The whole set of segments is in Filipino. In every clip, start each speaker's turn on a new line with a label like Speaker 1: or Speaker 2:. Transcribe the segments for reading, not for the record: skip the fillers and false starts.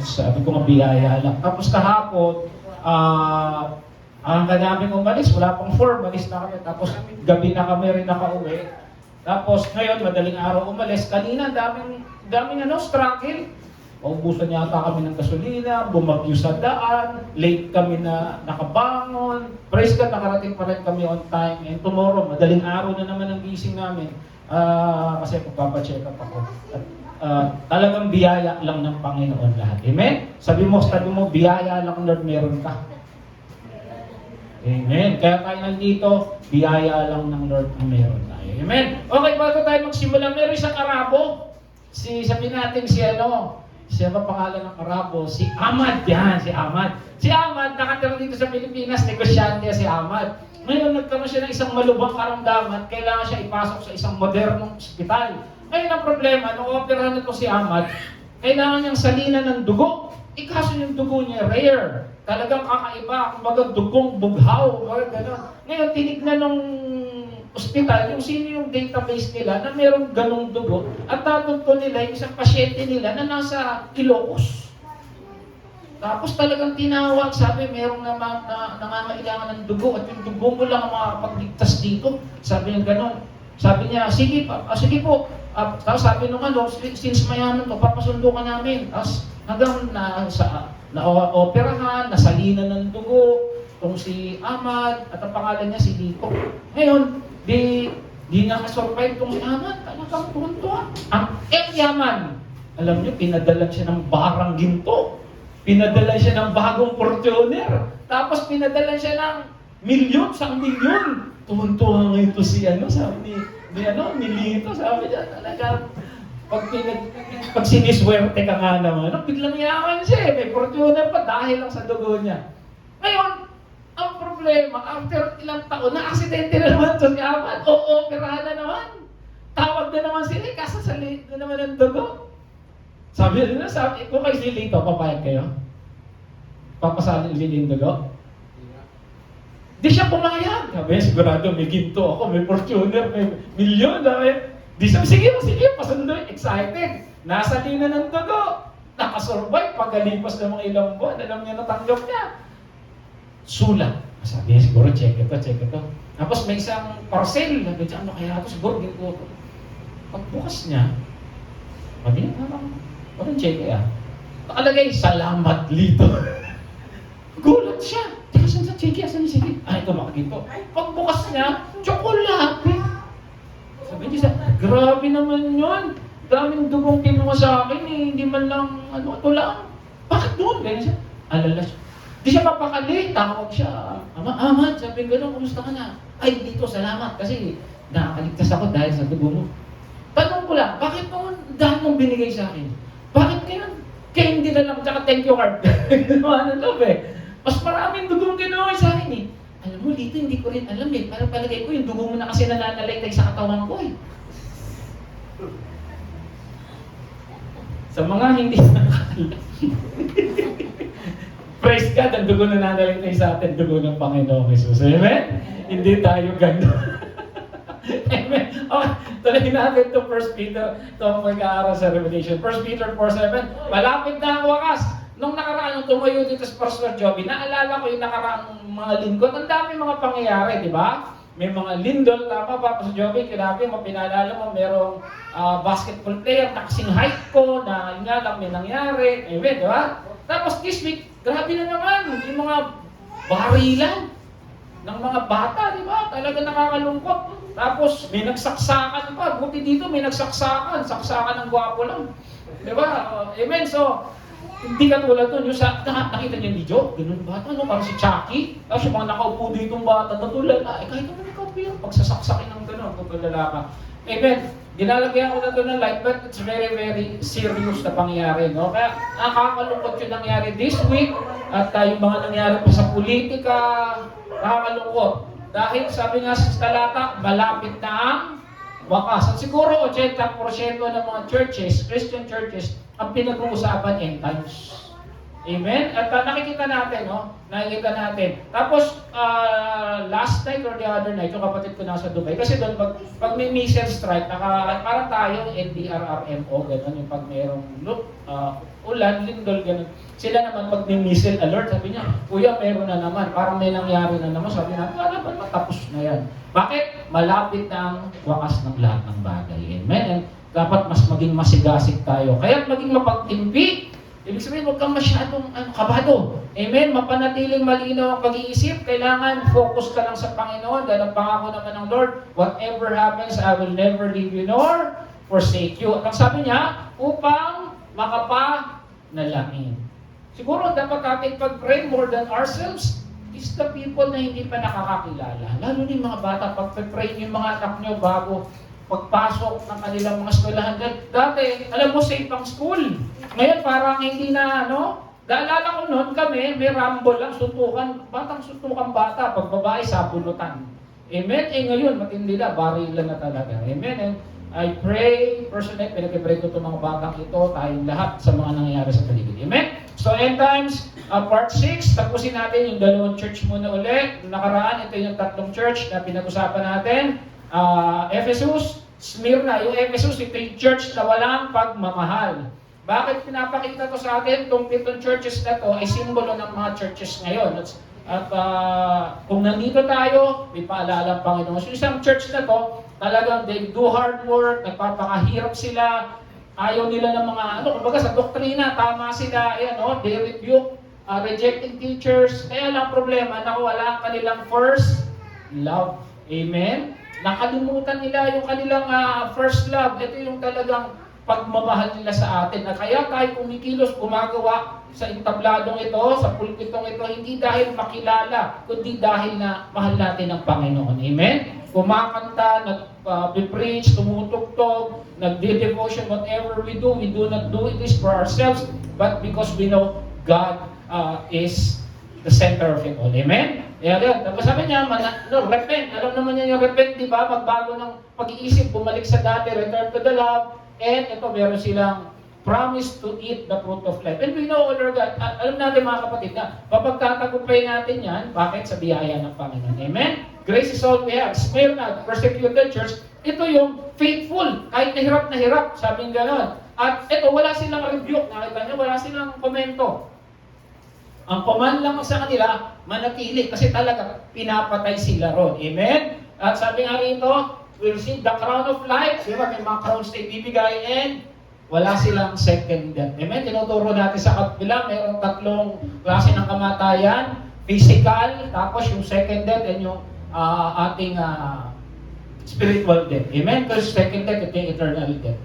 Speaker 1: sabi ko nga biyaya lang. Tapos kahapon, ang namin umalis, wala pang 4, umalis na kami. Tapos gabi na kami rin nakauwi. Tapos ngayon, madaling araw umalis. Kanina, daming struggle. Paubusan yata kami ng gasolina, bumagyo sa daan, late kami na nakabangon. Praise God, nakarating pa rin kami on time. And tomorrow, madaling araw na naman ang gising namin. Kasi pagpapacheck up ako. At talagang biyaya lang ng Panginoon lahat. Amen? Sabi mo, biyaya lang Lord, meron ka. Amen. Kaya tayo nandito, biyaya lang ng Lord ang meron tayo. Amen. Okay, bago tayo magsimula, meron isang Arabo. Sabi natin siya ba pangalan ng Arabo? Si Ahmad. Yan, si Ahmad. Si Ahmad, nakatira dito sa Pilipinas, negosyante si Ahmad. Ngayon, nagkaroon siya ng isang malubhang karamdaman, kailangan siya ipasok sa isang modernong ospital. Ngayon ang problema, nung operahan na si Ahmad, kailangan niyang salina ng dugo. Kaso yung dugo niya rare. Talagang kakaiba. Kumbaga dugong bughaw. Or gano'n. Ngayon, tinignan ng ospital yung sino yung database nila na merong ganong dugo. At tatunto nila yung isang pasyente nila na nasa Ilocos. Tapos talagang tinawag. Sabi, merong nangangailangan ng dugo. At yung dugo mo lang ang makakapagligtas dito. Sabi niya gano'n. Sabi niya, sige po. Tapos sabi nung since mayaman to, papasundo ka namin. Tapos hanggang na-operahan, nasalina ng dugo, itong si Ahmad, at ang pangalan niya si Lito. Ngayon, di nakasurvive itong si Ahmad, talagang tuwan-tuwa. Ang yaman, alam niyo, pinadalan siya ng barang ginto. Pinadalan siya ng bagong Fortuner. Tapos pinadalan siya ng milyon. Tuwan-tuwa nga ito si sabi ni Lito, sabi niya, talagang pag siniswerte ka nga naman, biglang yaman siya may Fortuner pa dahil lang sa dugo niya. Ngayon, ang problema, after ilang taon, na-aksidente na naman ito si Ahmad, operahan na naman. Tawag na naman sila, kasasalit na naman ang dugo. Sabi kung kayo si Lito, papayag kayo? Papasalin ulit yung dugo? Di siya pumayag. Sabi, sigurado may ginto ako, may Fortuner, may milyon. Di sabi, sige, pasundo, excited. Nasa lina ng dugo. Nakasurvive, pagkalipas ng mga ilang buwan, alam niya natanggap niya. Sulat. Sabi niya, siguro, check ito. Tapos may isang parcel. Sabi niya, ano kaya ito? Siguro, ginto. Pagbukas niya, sabi niya, parang check Nakalagay, salamat Lito. Gulat siya. Teka, saan sa check Sige. Ito, makaginto. Pagbukas niya, tsokolate. Sabi niya, grabe naman yun. Daming dugong kinuha sa akin hindi man lang, ito lang. Bakit doon? Ganyan siya. Alala siya. Di siya papakali. Tawag siya. Ahmad, sabi gano'n, kumusta ka na? Ay, dito, salamat. Kasi nakakaligtas ako dahil sa dugo mo. Tanong ko lang, bakit noon dahil mong binigay sa akin? Bakit ngayon? Kaya hindi na lang, tsaka thank you card. Mas maraming dugong ginawa sa akin Alam mo, Lito, hindi ko rin alam Parang palagay ko, yung dugo mo na kasi nananalaytay sa katawan ko Sa mga hindi nakakaalam. Praise God, ang dugo na nananalaytay sa atin, dugo ng Panginoong Jesus. Amen? Hindi tayo gano'n. Amen. Okay, tuloy natin to 1 Peter, ito ang mag-aaral sa Revelation. 1 Peter 4:7, malapit na ang wakas. Nung nakaraan, nung tumayo dito sa Pastor Joby, naalala ko yung nakaraang mga lingkod. Ang dami mga pangyayari, di ba? May mga lindol, tama ba? Pastor Joby, grabe, mapinalala mo, merong basketball player na kasing height ko, na yun nga lang may nangyari. Amen, di ba? Tapos this week, grabe na naman, yung mga barilan ng mga bata, di ba? Talaga nakakalungkot. Tapos may nagsaksakan pa, buti dito may saksakan ng gwapo lang. Di ba? Amen, so, hindi ka tulad doon, yung nakita niyo yung video, ganun bata, parang si Chucky, tapos yung mga nakaupo dito yung bata, natulala, kahit naman ikaw yan, pagsasaksakin ng gano'n, tutulala ka. Amen. Ginalagyan ko na doon ng light, but it's very, very serious na pangyayari, no? Kaya nakakalungkot yung nangyari this week, at yung mga nangyari pa sa politika, nakakalungkot. Dahil sabi nga sa talata, malapit na ang wakas. At siguro 80% ng mga churches, Christian churches, ang pinag-uusapan end times. Amen? At nakikita natin, no? Nakikita natin. Tapos, last night or the other night, yung kapatid ko nasa Dubai. Kasi doon, pag may missile strike, parang tayo, NDRRMO, gano'n, yung pag mayroong ulan, lindol, gano'n. Sila naman, pag may missile alert, sabi niya, Kuya, meron na naman. Parang may nangyari na naman. Sabi natin, wala ba, matapos na yan. Bakit? Malapit na ang wakas ng lahat ng bagay. Amen? And dapat mas maging masigasig tayo. Kaya maging mapagtimpi. Ibig sabihin, huwag kang masyadong kabado. Amen? Mapanatiling malinaw ang pag-iisip. Kailangan focus ka lang sa Panginoon. Dahil ang pangako naman ng Lord, whatever happens, I will never leave you nor forsake you. At ang sabi niya, upang makapanalangin. Siguro dapat natin pag-pray more than ourselves is the people na hindi pa nakakakilala. Lalo ni mga bata, pag-pray niyo yung mga anak niyo bago pagpasok ng kanilang mga eskwelahan. Dati, alam mo, safe ang school. Ngayon, parang hindi na, Naalala ko noon kami, may rumble lang, suntukan bata, pag babae, sabunutan. Amen? Ngayon, matindi na, barilan na talaga. Amen? And I pray, personally, pinag-pray ko itong mga batang ito, tayong lahat sa mga nangyayari sa paligid. Amen? So, end times, part 6, tapusin natin yung dalawang church muna ulit. Nakaraan, ito yung tatlong church na pinag-usapan natin. Ephesus, Smyrna. Yung Ephesus, ito yung church na walang pagmamahal. Bakit pinapakita to sa atin? Itong 7 churches na to ay simbolo ng mga churches ngayon. At kung nandito tayo, may paalala ang Panginoon. So isang church na to, talagang they do hard work, nagpapakahirap sila, ayaw nila ng mga, kumbaga sa doktrina, tama sila, they rebuke rejecting teachers. Kaya lang problema, nawala ang kanilang first love. Amen? Nakalimutan nila yung kanilang first love. Ito yung talagang pagmamahal nila sa atin. Na kaya tayo kumikilos, gumagawa sa intabladong ito, sa pulpitong ito, hindi dahil makilala, kundi dahil na mahal natin ang Panginoon. Amen? Kumakanta, nag-preach, tumutugtog, nag-devotion, whatever we do not do this for ourselves, but because we know God is the center of it all. Amen? Yan. Tapos sabi niya, repent. Alam naman niya yung repent, di ba? Magbago ng pag-iisip, bumalik sa dati, return to the love. And ito, meron silang promise to eat the fruit of life. And we know, Lord God, alam natin mga kapatid na, papagtatagumpay natin yan, bakit? Sa biyaya ng Panginoon. Amen? Grace is all we have. Smyrna, persecuted church, ito yung faithful, kahit na hirap, sabing ganon. At ito, wala silang rebuke, nakita niyo, wala silang komento. Ang command lang sa kanila, manatili. Kasi talaga, pinapatay sila ron. Amen? At sabi nga rito, we'll see the crown of life. Diba? May mga crowns na ibibigay and wala silang second death. Amen? Tinuturo natin sa kapila, mayroong 3 klase ng kamatayan. Physical, tapos yung second death and yung ating spiritual death. Amen? Kasi second death, ito yung eternal death.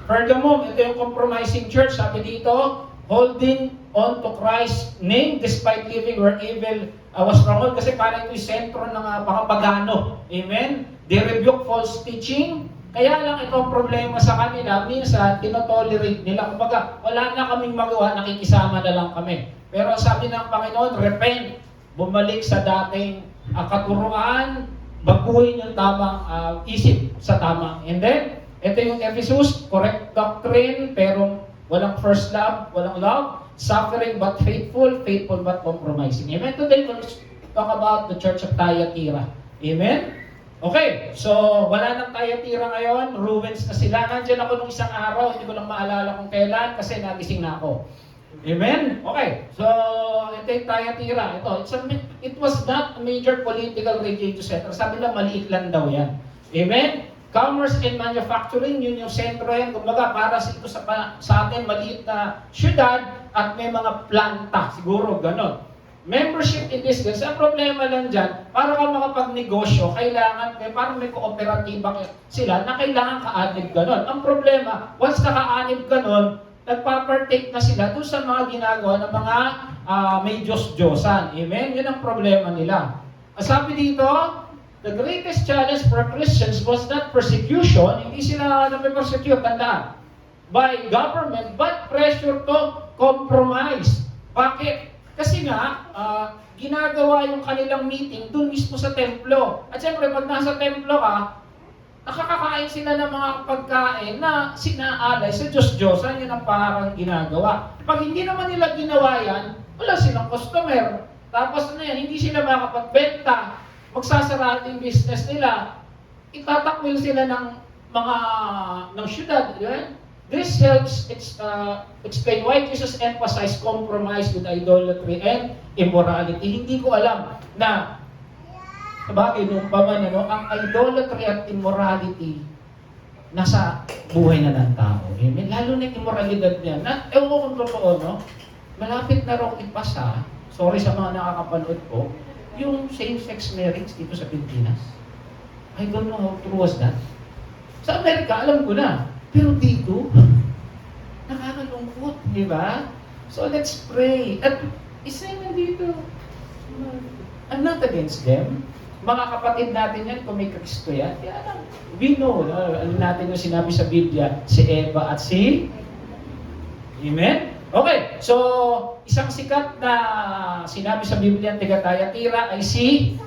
Speaker 1: Pergamum, ito yung compromising church. Sabi dito, holding on to Christ's name despite living where evil was stronghold. Kasi parang ito yung sentro ng mga pagano. Amen? They rebuke false teaching. Kaya lang ito ang problema sa kanila. Minsan, tinotolerate nila. Kumbaga, wala na kaming magawa, nakikisama na lang kami. Pero sabi ng Panginoon, repent. Bumalik sa dating katuruan, baguhin yung tamang isip sa tamang. And then, ito yung Ephesus, correct doctrine, pero walang first love, walang love, suffering but faithful, faithful but compromising. Amen? Today, let's talk about the Church of Thyatira. Amen? Okay, so wala nang Thyatira ngayon, ruins na sila. Nandiyan ako nung isang araw, hindi ko lang maalala kung kailan kasi nagising na ako. Amen? Okay, so ito yung Thyatira. It was not a major political religious center. Sabi lang, maliit lang daw yan. Amen? Commerce and manufacturing, yun yung sentro yan. Kumbaga, para ito sa atin, maliit na syudad at may mga planta. Siguro, ganon. Membership in this, kasi ang problema lang dyan, para ka makapagnegosyo, kailangan, parang may kooperatiba sila na kailangan ka-anib ganon. Ang problema, once naka-anib ganon, nagpapartake na sila doon sa mga ginagawa ng mga may Diyos-Diyosan. Amen? Yun ang problema nila. Sabi dito, the greatest challenge for Christians was not persecution, hindi sila persecute, tandaan, by government, but pressure to compromise. Bakit? Kasi nga, ginagawa yung kanilang meeting dun mismo sa templo. At siyempre, pag nasa templo ka, nakakakain sila ng mga pagkain na sinaalay sa Diyos-Diyosan, yun ang parang ginagawa. Pag hindi naman nila ginawa yan, wala silang customer. Tapos ano yan, hindi sila makapagbenta, magsasara yung business nila, itatakwil sila ng syudad. Right? This helps explain why Jesus emphasized compromise with idolatry and immorality. Hindi ko alam na sabagay nung paman, ang idolatry at immorality nasa buhay na ng tao. Amen? Lalo na yung immoralidad niya. Ewan ko kung totoo, no? Malapit na raw ipasa, sorry sa mga nakakapanood ko, yung same-sex marriage dito sa Pilipinas. I don't know how true was that. Sa Amerika, alam ko na. Pero dito, nakakalungkot, di ba? So let's pray. At isa na dito, I'm not against them. Mga kapatid natin yan, kung may Kristo yan, we know, alam natin yung sinabi sa Biblia, si Eva at si... Amen? Okay, so isang sikat na sinabi sa Biblia ang taga-Thyatira ay si,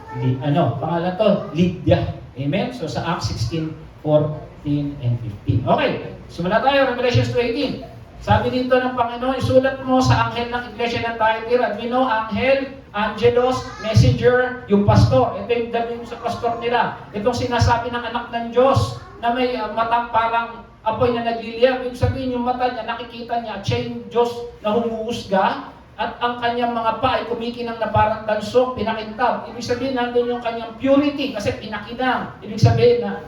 Speaker 1: pangalan to, Lydia. Amen? So sa Acts 16:14 and 15. Okay, simula tayo, Revelation 2:18. Sabi dito ng Panginoon, isulat mo sa anghel ng iglesia ng Thyatira. At we know, anghel, angelos, messenger, yung pastor. Ito yung dating sa pastor nila. Itong sinasabi ng anak ng Diyos na may matang parang apoy na nagliliyab. Ibig sabihin yung mata niya, nakikita niya, siya yung Diyos na humuhusga. At ang kanyang mga paa ay kumikinang na parang tansok, pinakintab. Ibig sabihin, nandun yung kanyang purity kasi pinakinang. Ibig sabihin na,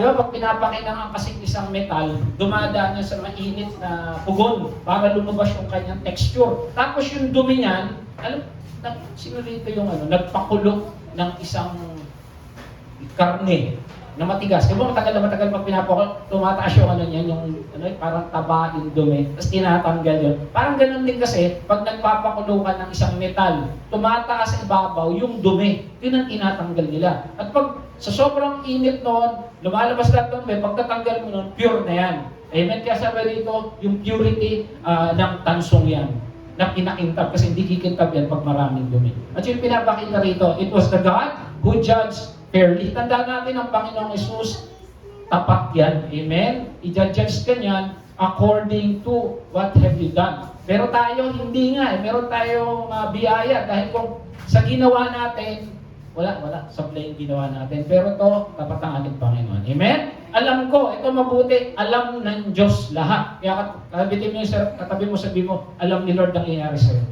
Speaker 1: di ba, pag pinapakinang ang kasing isang metal, dumadaan niya sa mainit na pugon para lumabas yung kanyang texture. Tapos yung dumi niyan, sino dito yung nagpakulo ng isang karne na matigas. Di ba matagal pag pinapakul, tumataas yung niyan, yung parang taba, yung dumi, tapos tinatanggal yun. Parang ganun din kasi, pag nagpapakulo ka ng isang metal, tumataas sa ibabaw yung dumi. Yun ang tinatanggal nila. At pag sa sobrang init noon, lumalabas lahat ng dumi, pagtatanggal mo noon, pure na yan. Amen? Kaya sabi rito, yung purity ng tansong yan, na pinakintab, kasi hindi kikintab yan pag maraming dumi. At yung pinapakita rito, it was the God who judged fairly. Tandaan natin ang Panginoong Yesus, tapat yan. Amen? I-judge ka niyan according to what have you done. Pero tayo, hindi nga. Meron tayong biyaya dahil kung sa ginawa natin, wala, sablay yung ginawa natin. Pero to, tapat ang ating Panginoon. Amen? Alam ko, ito mabuti, alam ng Diyos lahat. Kaya katabi mo, sabi mo, alam ni Lord ang nangyayari sa'yo.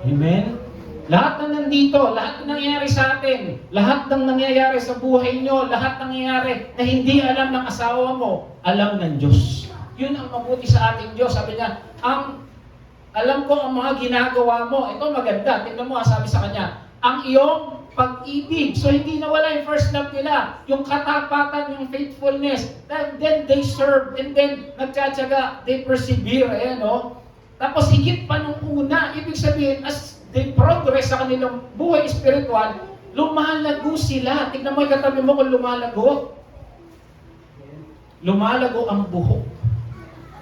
Speaker 1: Amen? Lahat na nandito, lahat na nangyayari sa atin, lahat ng nangyayari sa buhay nyo, lahat ng nangyayari na hindi alam ng asawa mo, alam ng Diyos. Yun ang mabuti sa ating Diyos. Sabi niya, alam ko ang mga ginagawa mo. Ito maganda. Tingnan mo, sabi sa kanya, ang iyong pag-ibig. So hindi nawala yung first love nila, yung katapatan, yung faithfulness. And then they serve, and then nagtsatsaga, they persevere. Ayan, no? Tapos higit pa nung una, ibig sabihin, as they progress sa kanilang buhay spiritual, lumalago sila. Tignan mo yung katabi mo kung lumalago. Lumalago ang buhok.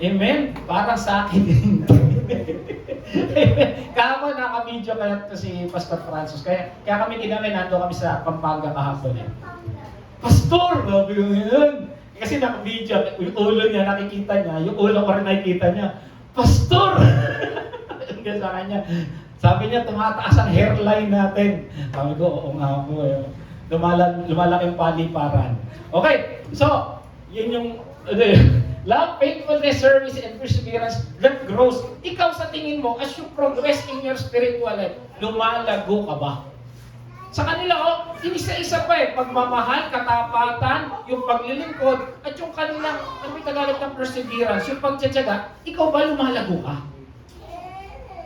Speaker 1: Amen? Parang sa akin din. Kahapon naka-video kaya to si Pastor Francis. Kaya kami kinami, nando kami sa Pampanga kahapon. Pastor! Sabi ko yun. Kasi naka-video, yung ulo niya, nakikita niya. Yung ulo ko rin nakikita niya. Pastor! Hanggang sa kanya. Sabi niya, tumataas ang hairline natin. Sabi ko, oo nga po. Lumalaki yung paliparan. Okay, so, yun yung love, faithfulness, service, and perseverance that grows. Ikaw sa tingin mo, as you progress in your spiritual life, lumalago ka ba? Sa kanila, inisa-isa pa pagmamahal, katapatan, yung paglilingkod, at yung kanilang, may Tagalog ng perseverance, yung pagtsatsaga, ikaw ba lumalago ka?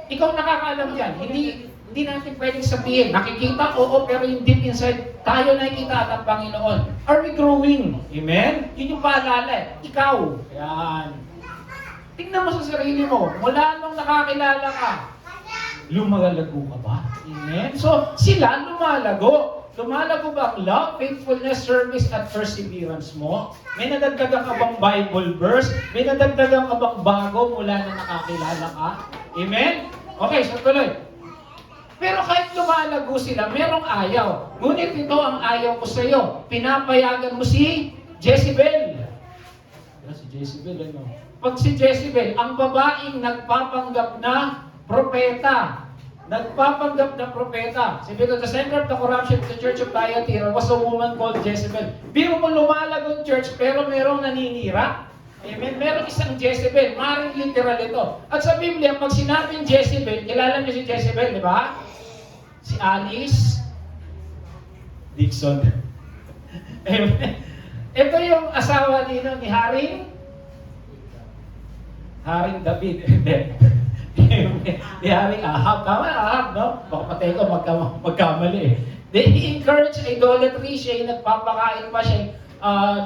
Speaker 1: Ikaw nakakaalam yan. Hindi natin pwedeng sabihin. Nakikita, oo, pero yung deep inside, tayo nakikita at ang Panginoon. Are we growing? Amen? Yun yung paalala. Ikaw. Yan. Tingnan mo sa sarili mo. Mula nung nakakilala ka, lumalago ka ba? Amen? So, sila lumalago. Lumalago ba ang love, faithfulness, service, at perseverance mo? May nadagdagan ka bang Bible verse? May nadagdagan ka bang bago mula na nakakilala ka? Amen? Okay, so tuloy. Pero kahit lumalago sila, merong ayaw. Ngunit ito ang ayaw ko sa iyo. Pinapayagan mo si Jezebel. Si Jezebel, ano? Pag si Jezebel, ang babaeng nagpapanggap na propeta. Nagpapanggap na propeta. Sabi ko, the center of the corruption of the church of Thyatira was a woman called Jezebel. Biro mo lumalagong church, pero merong naninira. Amen? Merong isang Jezebel. Maring literal ito. At sa Biblia, pag sinabing Jezebel, kilala niyo si Jezebel, di ba? Si Alice Dixon. Amen? Ito yung asawa ni Haring David. Ni Haring Ahab. Tama, Ahab, no? Baka patay ko, magkamali eh. They encourage idolatry. Siya yung nagpapakain pa siya.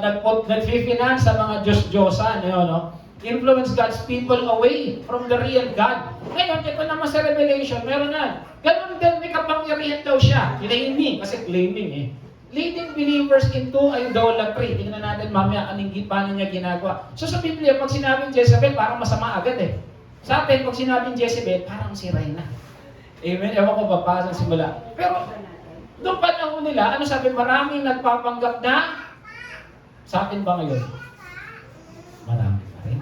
Speaker 1: Nag-finance sa mga Diyos-Diyosan. No? Influence God's people away from the real God. Ngayon, ito naman sa Revelation, meron na. Ganun din, may kapangyarihan daw siya. Claiming, kasi claiming eh. Leading believers into idolatry. Tingnan natin mamaya paano niya ginagawa. So sa Biblia, pag sinabing Jezebel, parang masama agad eh. Sa atin, pag sinabing Jezebel, parang si Reyna. Amen? Ewan ko pa sa simula. Pero, doon panahon nila, ano sabi, maraming nagpapanggap na sa atin ba ngayon? Marami pa rin.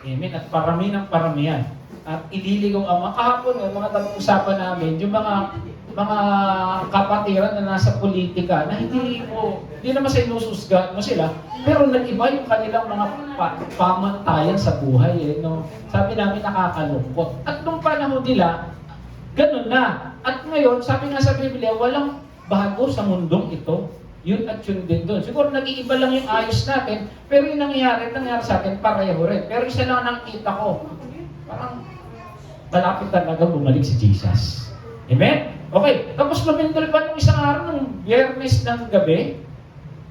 Speaker 1: Amen? At parami ng paramihan. At ililigaw ang mga kahapon, mga usapan namin, yung mga kapatiran na nasa politika na hindi naman sa inususga mo sila, pero nag-iba yung kanilang mga pamantayan sa buhay. No? Sabi namin nakakalungkot. At nung panahon nila, ganun na. At ngayon, sabi nga sa Biblia, walang bago sa mundong ito. Yun at yun din doon. Siguro nag-iiba lang yung ayos natin, pero yung nangyari sa atin, pareho rin. Pero isa lang nakita ko, parang malapit talaga bumalik si Jesus. Amen? Okay, tapos lumindol pa nung isang araw ng Biyernes ng gabi.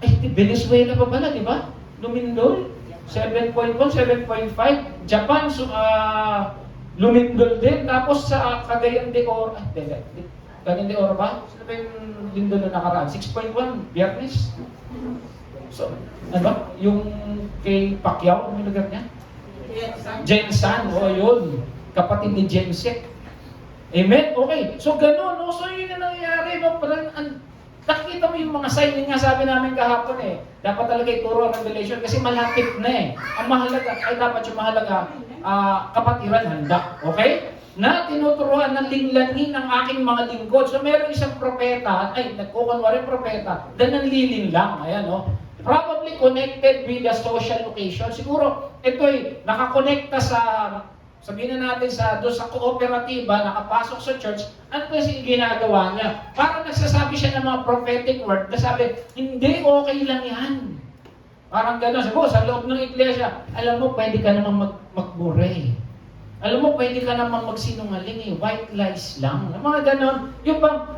Speaker 1: Ay, Venezuela pa pala, di ba? Lumindol. 7.1, 7.5. Japan, lumindol din. Tapos sa Cagayan de Oro, Cagayan de Oro ba? Sino ba yung lindol na nakaraan? 6.1, Biyernes. So, ano ba? Yung kay Pacquiao, ano yung lugar niya? Jensan, yun. Kapatid ni Jensek. Amen? Okay. So, ganun. No? So, yun na nangyayari. No? Nakikita mo yung mga sign nga sabi namin kahapon eh. Dapat talaga ituro ang Revelation kasi malapit na eh. Ang mahalaga, ay dapat yung mahalaga, kapatiran, handa. Okay? Na tinuturuan ng linglanin ng aking mga lingkod. So, meron isang propeta, nagkukunwari propeta, na nanlilin lang. Ayan, no? Probably connected with the social occasion. Siguro, ito'y nakakonekta sa sabihin na natin doon sa kooperatiba, nakapasok sa church, ano kasi ginagawa niya? Parang nagsasabi siya ng mga prophetic word na sabi, hindi, okay lang yan. Parang gano'n. Sabi sa loob ng iglesia, alam mo, pwede ka namang magbure. Alam mo, pwede ka namang magsinungaling eh. White lies lang. Mga gano'n. Yung bang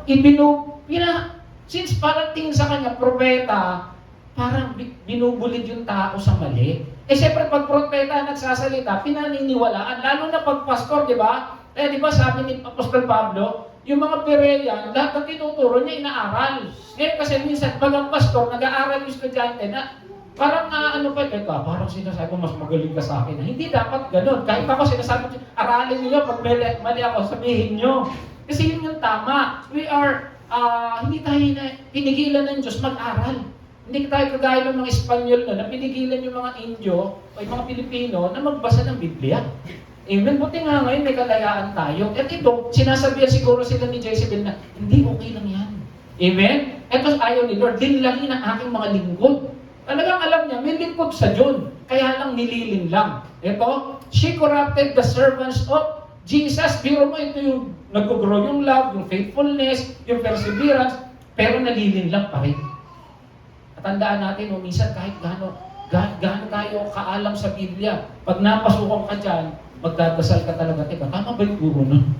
Speaker 1: since parang tingin sa kanya, propeta, parang binubulid yung tao sa mali. Siyempre, pag propeta nagsasalita, pinaniniwalaan. Lalo na pag pastor, di ba? Di ba sabi ni Apostol Pablo, yung mga Berean, lahat ng tinuturo niya inaaral. Ngayon kasi minsan, pag ang pastor, nag-aaral yung estudyante na, parang parang sinasabi ko, mas magaling ka sa akin. Hindi dapat ganun. Kahit ako sinasabi ko, aralin niyo, pag mali ako, sabihin niyo. Kasi yun yung tama. We are, hindi tayo pinigilan ng Diyos mag-aral. Hindi tayo kagaya ng mga Espanyol na pinigilan yung mga Indio o yung mga Pilipino na magbasa ng Biblia. Amen? Buti nga ngayon may kalayaan tayo. At ito, sinasabihan siguro sila ni Jezebel na, hindi, okay lang yan. Amen? Ito ayaw ni Lord, dinlangin ang aking mga lingkod. Talagang alam niya, may lingkod sa John. Kaya lang nililin lang. Ito, she corrupted the servants of Jesus. Biro mo, ito yung nag-grow yung love, yung faithfulness, yung perseverance, pero nalilin lang pa rin. Tandaan natin, minsan kahit gaano tayo kaalam sa Biblia, pag napasukan ka dyan, magdadasal ka talaga. Teka, tama ba yung guro nun?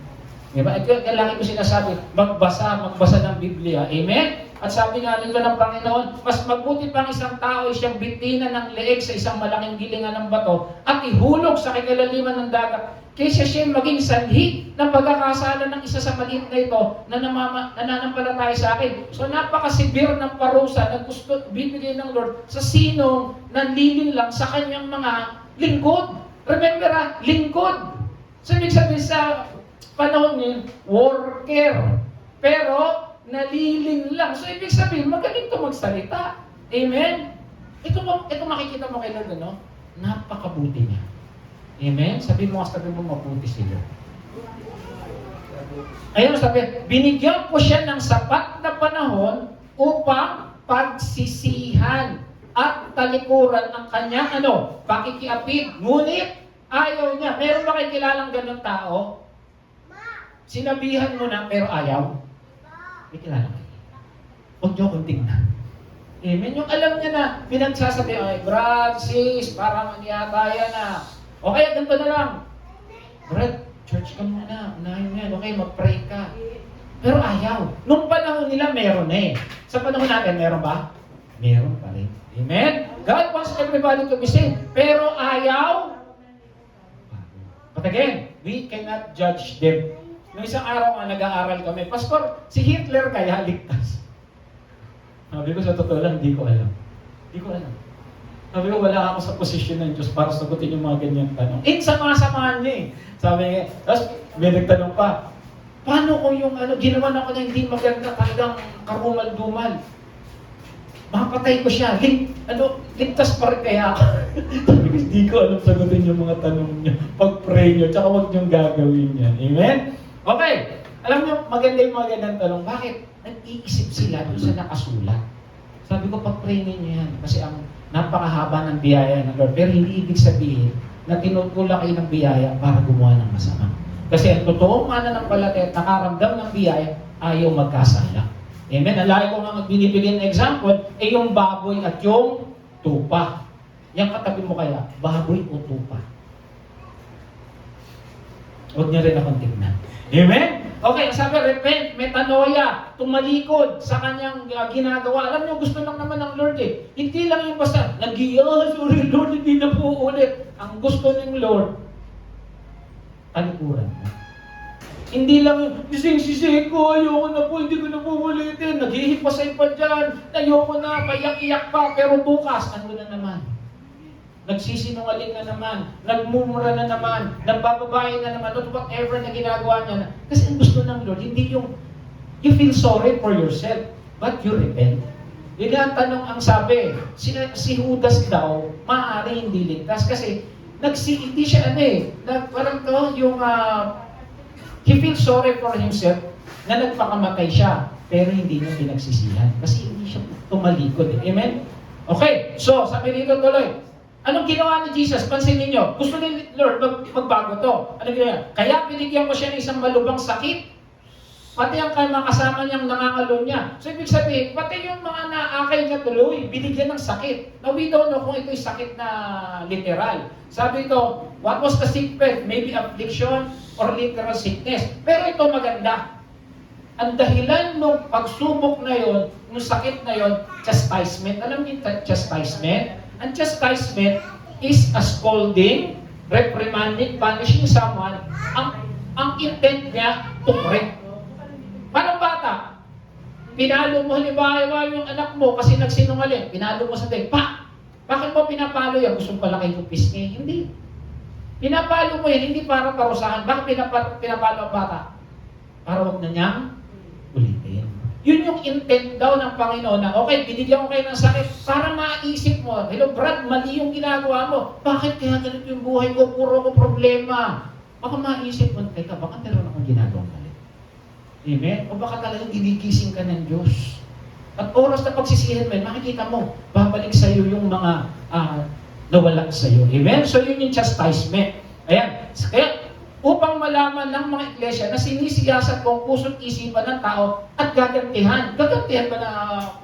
Speaker 1: Diba? Kailangan ko sinasabi, magbasa ng Biblia. Amen? At sabi nga nito ng Panginoon, mas mabuti pang isang tao ay siyang bitina ng leeg sa isang malaking gilingan ng bato at ihulog sa kikalaliman ng dagat kaysa siya maging sanhi ng pagkakasala ng isa sa maliit na ito na nananampalataya sa akin. So napakasibir ng parusa na gusto bibigay ng Lord sa sinong nanlilin lang sa kanyang mga lingkod. Remember lingkod. So ibig sabihin sa panahon niya, worker. pero naliling lang. So, ibig sabihin, magaling to magsalita. Amen? Ito makikita mo kay Lord, ano? Napakabuti niya. Amen? Sabi mo, mabuti si Lord. Ayun, sabi, binigyan ko siya ng sapat na panahon upang pagsisihan at talikuran ang kanyang pakikiapid. Ngunit, ayaw niya. Meron ba kayo kilalang ganun tao? Sinabihan mo na, pero ayaw. May kilala kayo. Huwag niyo kong tingnan. Amen. Yung alam niya na, pinagsasabi, ay, Brad, sis, parang yata yan na. O kaya, ganito na lang. Brad, church ka muna. Unahin mo yan. Okay, mag-pray ka. Pero ayaw. Nung panahon nila, meron eh. Sa panahon natin, meron ba? Meron pa rin. Amen? God wants everybody to be saved. Pero ayaw. But again, we cannot judge them. Noong isang araw nga nag-aaral kami, Pastor, si Hitler kaya ligtas? Sabi ko, sa totoo lang, hindi ko alam. Hindi ko alam. Sabi ko, wala ako sa posisyon ng Diyos para sagutin yung mga ganyan tanong. Sama-samahan niya eh. Sabi niya, tapos may nagtanong pa, paano kung yung ginawa na ko na hindi maganda, talagang karumal-dumal? Makapatay ko siya. Ligtas pa rin kaya ako. Sabi ko, hindi ko alam sagutin yung mga tanong niyo. Pag-pray niyo, tsaka huwag niyong gagawin yan. Amen? Okay. Alam niyo, maganda yung mga ganang tanong. Bakit? Nag-iisip sila doon sa nakasulat. Sabi ko, pag-pray ninyo yan. Kasi ang napakahaba ng biyaya ng Lord. Pero hindi ibig sabihin na tinutulak kayo ng biyaya para gumawa ng masama. Kasi ang totoong mananampalataya at nakaramdam ng biyaya, ayaw magkasala. Amen? Ang lagi ko nga binibigyan ng example, yung baboy at yung tupa. Yang katabi mo kaya, baboy o tupa? Huwag niya rin akong tignan. Amen? Okay, sabi, repent, metanoia, tumalikod sa kanyang ginagawa. Alam niyo, gusto lang naman ng Lord eh. Hindi lang yung basta, sorry Lord, hindi na po ulit. Ang gusto ng Lord, talikuran mo. Hindi lang yung, sising ko, ayoko na po, hindi ko na po ulitin. Naghihipasay pa dyan, ayoko na, payak-iyak pa, pero bukas, ano na naman? Nagsisinungaling na naman, nagmumura na naman, nagbababae na naman, whatever na ginagawa niya na. Kasi ang gusto ng Lord, hindi yung, you feel sorry for yourself, but you repent. Yun ang tanong ang sabi, si Judas daw, maaari hindi ligtas kasi hindi siya parang to, yung, he feels sorry for himself na nagpakamatay siya, pero hindi niya pinagsisihan kasi hindi siya tumalikod. Amen? Okay, so sabi dito tuloy, anong ginawa ni Jesus? Pansinin niyo, gusto ni Lord magbago to. Ano ginawa? Kaya binigyan ko siya ng isang malubhang sakit. Pati ang mga kasama niyang nangangalo niya. So ibig sabihin, pati yung mga naakay niya tuloy, binigyan ng sakit. Now we don't know kung ito'y sakit na literal. Sabi ito, what was the sickness? Maybe affliction or literal sickness. Pero ito maganda. Ang dahilan ng pagsubok na yon, ng sakit na yon, chastisement. Alam niyo chastisement? Ang chastisement is a scolding, reprimanding, punishing someone. Ang intent niya, to correct. Parang bata, pinalo mo halimbawa yung anak mo kasi nagsinungaling, pinalo mo sa tayo, pa! Bakit mo pinapalo yan? Gusto mo palaki yung pisngi? Hindi. Pinapalo mo yan, hindi para parusahan. Bakit pinapalo ang bata? Para wag na niyang ulitin. Yun yung intent daw ng Panginoon na, okay, binigyan ko kayo ng sakit para maisip mo, hello Brad, mali yung ginagawa mo. Bakit kaya ganito yung buhay ko? Puro ko problema. Baka maisip mo, teka, baka meron akong ginagawang mali. Amen? O baka talagang ginigising ka ng Diyos. At oras na pagsisihan mo, makikita mo, babalik sa iyo yung mga nawala sa iyo. Amen? So yun yung chastisement. Ayan. Kaya, upang malaman ng mga iglesia na sinisiyasat kung puso't isipan ng tao at gagantihan. Gagantihan ba na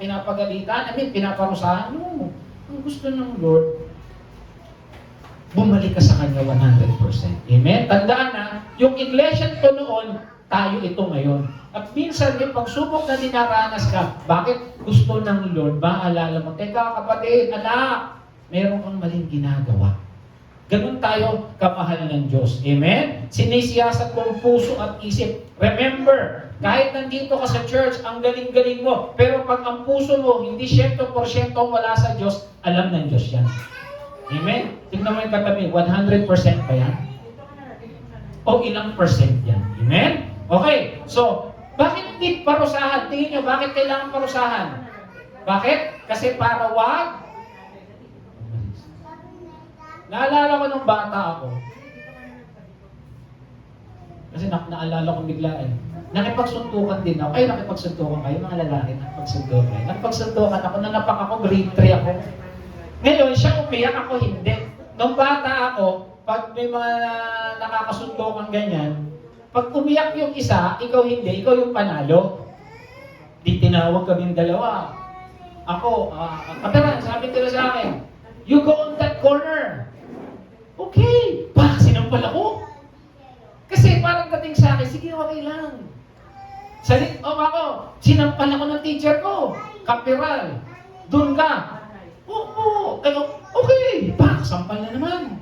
Speaker 1: pinapagalitan? Pinaparusahan? No. Ang gusto ng Lord, bumalik ka sa Kanya 100%. Amen? Tandaan na, yung iglesia ito noon, tayo ito ngayon. At minsan, yung pagsubok na dinaranas ka, bakit gusto ng Lord? Maalala mo, teka kapatid, anak, meron kang maling ginagawa. Ganun tayo kamahal ng Diyos. Amen? Sinisiyasat kong puso at isip. Remember, kahit nandito ka sa church, ang galing-galing mo, pero pag ang puso mo, hindi 100% wala sa Diyos, alam ng Diyos yan. Amen? Tignan mo yung katabi, 100% pa yan? O ilang percent yan? Amen? Okay, so, Bakit hindi parusahan? Tingin nyo, bakit kailangan parusahan? Bakit? Kasi para wag. Naalala ko nung bata ako. Kasi naalala ko bigla eh. Nakipagsuntukan din ako. Ay, nakipagsuntukan kayo, mga lalaki. Nakipagsuntukan. Nakipagsuntukan ako, nanapak ako, grade 3 ako. Ngayon, siya umiyak, ako hindi. Nung bata ako, pag may mga nakakasuntukan ganyan, pag umiyak yung isa, ikaw hindi, ikaw yung panalo. Di tinawag kaming dalawa. Ako, kapitan, sabi nila sa akin, you go on that corner. Okay, sinampal ako. Kasi parang dating sa akin, sige, okay lang. Ako, sinampal ako ng teacher ko. Kapiral, doon ka. Oo, okay, sampal na naman.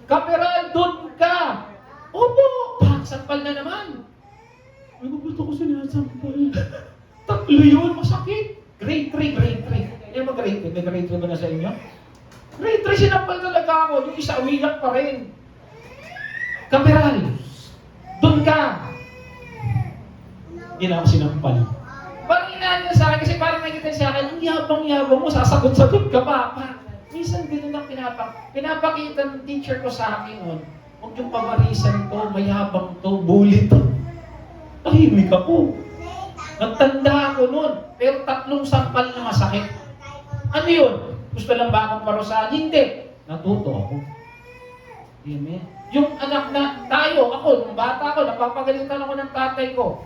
Speaker 1: Kapiral, doon ka. Opo, sampal na naman. Ay, ba't ako sinasampal? 3 yun, masakit. Grade 3. Ano ba grade 3? May grade 3 ba na sa inyo? Grade 3, sinampal talaga ako. Yung isa, umiyak pa rin. Kapiral, doon ka. Hindi na ako sinampal. Parang inaan niya sa akin kasi parang nakikita sa akin, ang yabang-yabang mo, sasagot-sagot ka pa. Minsan din lang pinapakita ng teacher ko sa akin nun, huwag yung pamarisan to, mayabang to, bully to. Tahimik ako. Nagtanda ako nun, pero 3 sampal na masakit. Ano yun? Gusto lang ba akong parusahan? Hindi. Natuto ako. Amen. Yung anak na tayo, ako, nung bata ako, napapagalitan ako ng tatay ko.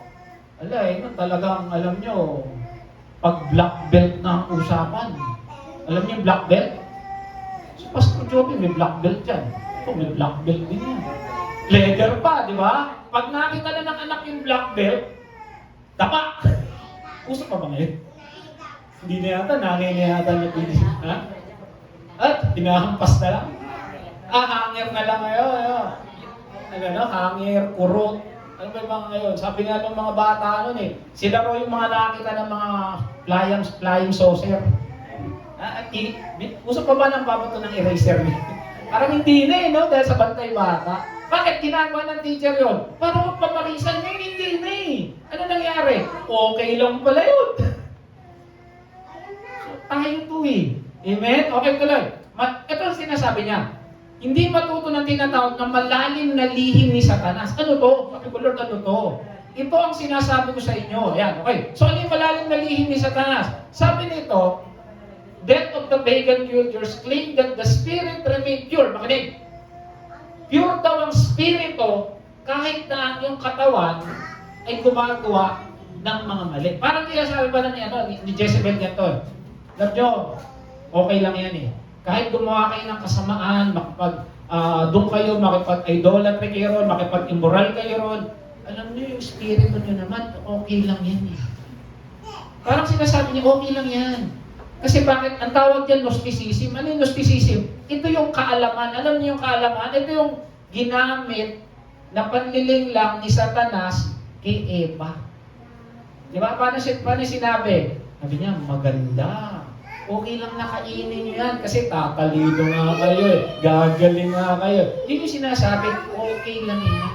Speaker 1: Talagang, alam nyo, pag black belt na ang usapan. Alam niyo yung black belt? Si Pastor Joby, may black belt dyan. Ito, may black belt din yan. Leather pa, di ba? Pag nakita na ng anak yung black belt, tapa! Usap pa ba ngayon? Hindi na yata, nanay na yata na pili. Ha? At, hinahampas na lang. Hanger na lang ngayon. Hanger, kurot. Ano ba yung mga ngayon? Sabi nga ng mga bata nun eh, sila raw yung mga nakita ng mga flying saucer. Usap pa ba ng babato ng eraser niya? Parang hindi na no? Dahil sa bantay bata. Bakit ginagawa ng teacher yun? Para magpaparisan niya, hindi na eh. Ano nangyari? Okay lang pala yun. So, tayo to eh. Amen? Okay tuloy. Ito ang sinasabi niya. Hindi matuto ng tinatawag na malalim na lihim ni Satanas. Ano to? Sabi ko, Lord, ano to? Ito ang sinasabi ko sa inyo. Ayan, okay. So, ano yung malalim na lihim ni Satanas? Sabi nito, death of the pagan cultures claim that the spirit remained pure. Makinig. Pure daw ang spirito kahit na yung katawan ay gumagawa ng mga mali. Parang sinasabi ba ni Jezebel ganito? Alam nyo, okay lang yan eh. Kahit gumawa kayo ng kasamaan, doon kayo, makipag-idolatry kayo ron, makipag-immoral kayo ron, alam niyo yung spirito nyo naman, okay lang yan eh. Parang sinasabi niya, okay lang yan. Kasi bakit? Ang tawag dyan, Gnosticism. Ano yung Gnosticism? Ito yung kaalaman. Alam niyo yung kaalaman? Ito yung ginamit na panliling lang ni Satanas kay Eva. Di ba? Paano sinabi? Sabi niya, maganda. Okay lang nakainin niyo yan kasi tatalino nga kayo eh. Gagaling nga kayo. Yun yung sinasabi, okay lang yan.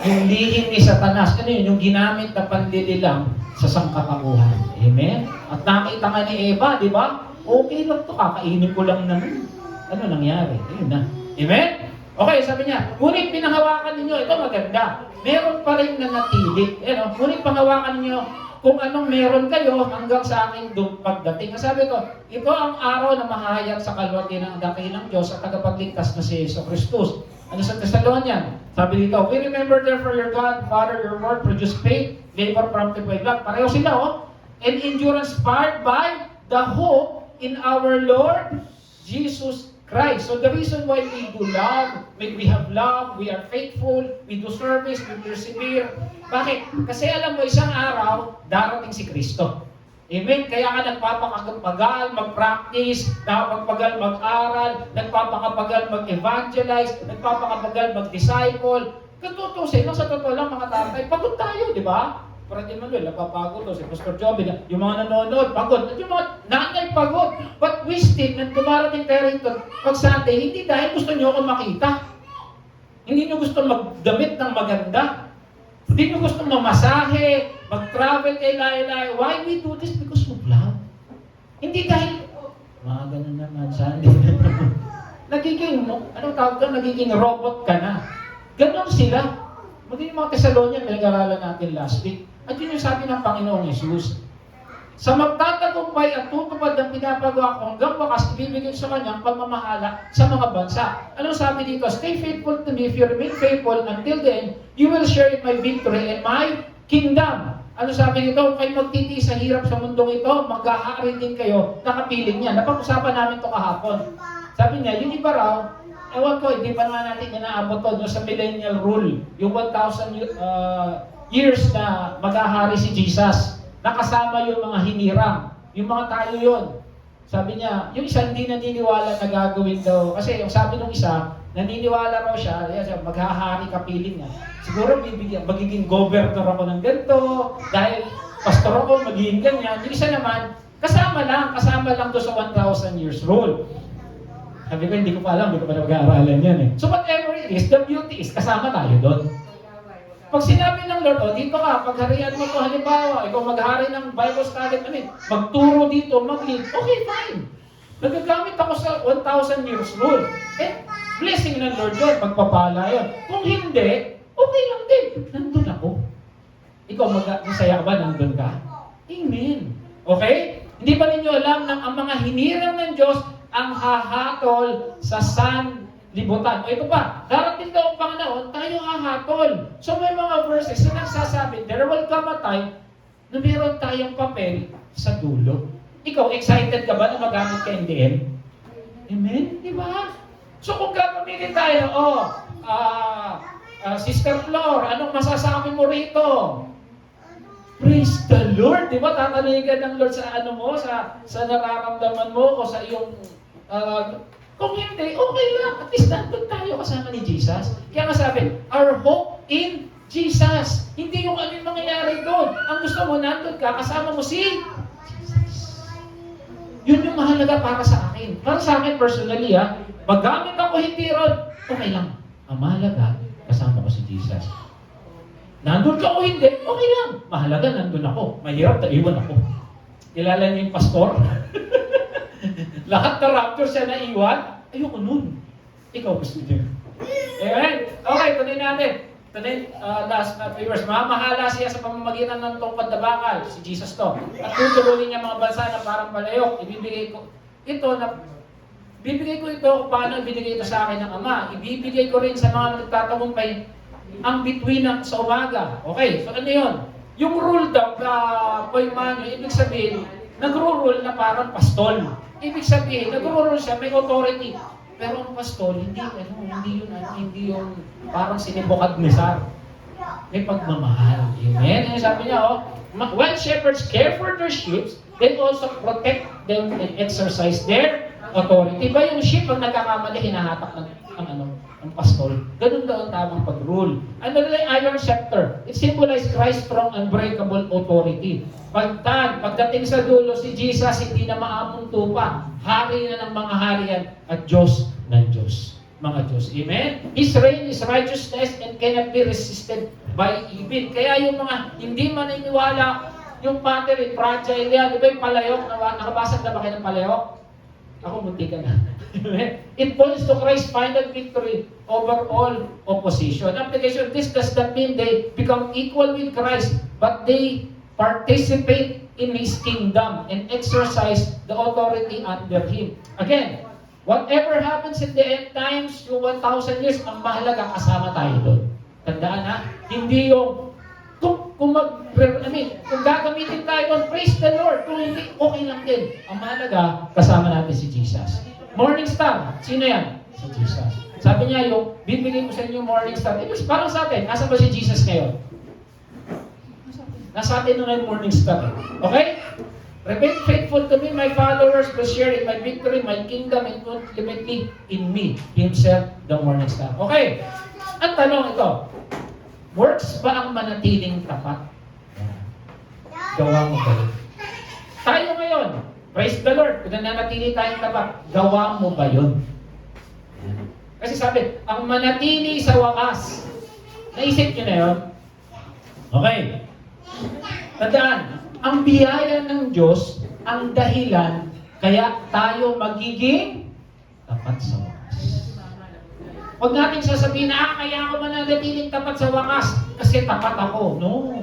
Speaker 1: Yung lihim ni Satanas, ano yun? Yung ginamit na panlililang sa sangkatauhan. Amen? At nakita nga ni Eva, di ba? Okay lang to, kakainin ko lang naman. Ano nangyari? Ayun na. Amen? Okay, sabi niya, ngunit pinahawakan ninyo, ito maganda. Meron pa rin na natili. Ngunit panghawakan ninyo kung anong meron kayo hanggang sa aking pagdating. Sabi ko, ito ang araw na mahayag sa kalwati ng dakilang Diyos at tagapagligtas na si Yesu Christus. Ano sa Thessalonian? Sabi dito, we remember therefore your God, Father, your word, produce faith, labor, prompted by blood. Pareho sila, and endurance fired by the hope in our Lord Jesus Christ. So the reason why we do love, when we have love, we are faithful, we do service, we persevere. Bakit? Kasi alam mo, isang araw, darating si Kristo. Amen? Kaya ka nagpapakapagal mag-practice, nagpapakapagal mag-aral, nagpapakapagal mag-evangelize, nagpapakapagal mag-disciple. Katutusin, sa totoo lang mga tatay, pagod tayo, di ba? Parang Emmanuel, napapagod si Pastor Joby, yung mga nanonood, pagod. At yung mga nanay pagod. But we still, nang dumarating tayo rito, pag Sunday, hindi dahil gusto nyo ako makita. Hindi nyo gusto magdamit ng maganda. Hindi nyo gusto mamasahe, mag-travel kay layo-layo. Why we do this? Because of love. Hindi dahil, mga ganun naman, Sunday. Nagiging, ano tawag ka, nagiging robot ka na. Ganon sila. Magiging mga Thessalonian, pinag-aralan natin last week. At yun yung sabi ng Panginoong Yesus. Sa magtatagumpay at tutupad ng pinapagawa ko hanggang wakas, ibibigay sa kanyang pagmamahala sa mga bansa. Anong sabi dito? Stay faithful to me. If you remain faithful until the end, you will share in my victory and my kingdom. Ano sabi dito? Kung kayo magtitiis sa hirap sa mundong ito, mag-ahari din kayo na kapiling niya. Napag-usapan namin ito kahapon. Sabi niya, yung iba raw, ewan ko, hindi pa naman natin inaabot to sa millennial rule. Yung 1,000 years na mag-ahari si Jesus. Nakasama yung mga hinirang. Yung mga tayo yun. Sabi niya, yung isa hindi naniniwala na gagawin daw. Kasi yung sabi ng isa, naniniwala raw siya, maghahari kapiling niya. Siguro magiging governor ako ng ganito, dahil pastor ako, magiging ganyan. Yung isa naman, kasama lang doon sa 1,000 years rule. Sabi ko, hindi ko pa alam, hindi ko pa mag-aaralan yan eh. So whatever it is, the beauty is, kasama tayo doon. Pag sinabi ng Lord, dito ka, pagharian mo ko, halimbawa, ikaw maghari ng Bible study, magturo dito, mag-lead, okay, fine. Nagagamit ako sa 1,000 years rule. Blessing ng Lord yun, pagpapala yun. Kung hindi, okay lang din. Nandun ako. Ikaw, masaya ka ba? Nandun ka? Amen. Okay? Hindi ba ninyo alam na ang mga hinirang ng Diyos ang hahatol sa libutan. O ito pa, darating daw ang Panginoon, tayo hahatol. So may mga verses na nagsasabi, there will come a time na meron tayong papel sa dulo. Ikaw, excited ka ba na magamit ka in the end? Amen? Di ba? So kung gagamitin tayo, Sister Flor, anong masasabi mo rito? Praise the Lord! Di ba? Tatanungin ka ng Lord sa ano mo, sa nararamdaman mo o sa iyong kung hindi, okay lang. At least nandun tayo kasama ni Jesus. Kaya nga sabi, our hope in Jesus. Hindi yung ano yung mangyayari doon. Ang gusto mo, nandun ka, kasama mo si Jesus. Yun yung mahalaga para sa akin. Para sa akin personally, magamit ako hindi ron, okay lang. Ang mahalaga, kasama ko si Jesus. Nandun ka o hindi, okay lang. Mahalaga, nandun ako. Mahirap na iwan ako. Kilala niyo yung pastor? Lahat na rapture siya na iwan, ayoko nun. Ikaw gusto niyo. Amen? Okay, tuloy natin. Tuloy, last viewers, mamahala siya sa pamamagitan ng tungkod na bakal, si Jesus to. At tutulungin niya mga bansa na parang palayok. Ibibigay ko ito kung paano ibinigay ito sa akin ng Ama. Ibibigay ko rin sa mga nagtatagumpay ang bituin sa umaga. Okay, so ano yun? Yung rule daw, Poimanyo, ibig sabihin, nagro-rule na parang pastol. Ibig sabihin, nagro-rule siya, may authority. Pero ang pastol, hindi yung parang sinibukadnesar. May pagmamahal. Amen? Ano sabi niya, when shepherds care for their sheep, they also protect them and exercise their authority. Diba yung sheep, pag nagkakamali, hinahatak ng pastol. Ganun daw ang tamang pag-rule. Ano na yung iron scepter? It symbolizes Christ's strong, unbreakable authority. Pagdating sa dulo, si Jesus hindi na maamunto pa. Hari na ng mga harian at Diyos ng Diyos. Mga Diyos. Amen? His reign is righteousness and cannot be resisted by evil. Kaya yung mga hindi maniniwala, yung battery, fragile yan. Di ba yung palayok? Nakabasag na ba kayo ng palayok? Ako, munti ka na. It points to Christ's final victory over all opposition. Application, this does not mean they become equal with Christ, but they participate in His kingdom and exercise the authority under Him. Again, whatever happens in the end times, yung 1,000 years, ang mahalaga kasama tayo doon. Tandaan hindi yung kung gagamitin tayo doon, praise the Lord. Kung hindi, okay lang din. Ang mahalaga, kasama natin si Jesus. Morning star, sino yan? Si Jesus. Sabi niya, yung bibigay ko sa inyo morning star. Parang sa atin, nasa ba si Jesus ngayon? Nasa atin na yung morning star. Okay? Remain faithful to me, my followers will share in my victory, my kingdom, and ultimately in me, Himself, the morning star. Okay? Ang tanong ito, works ba ang manatiling tapat? Gawa mo ba yun? Tayo ngayon, praise the Lord, kung nanatili tayong tapat, gawa mo ba yun? Kasi sabi, ang manatili sa wakas, naisip nyo na yun? Okay. Tandaan, ang biyaya ng Diyos, ang dahilan, kaya tayo magiging tapat sa wakas. Huwag natin sasabihin na, kaya ako mananatiling tapat sa wakas kasi tapat ako. No.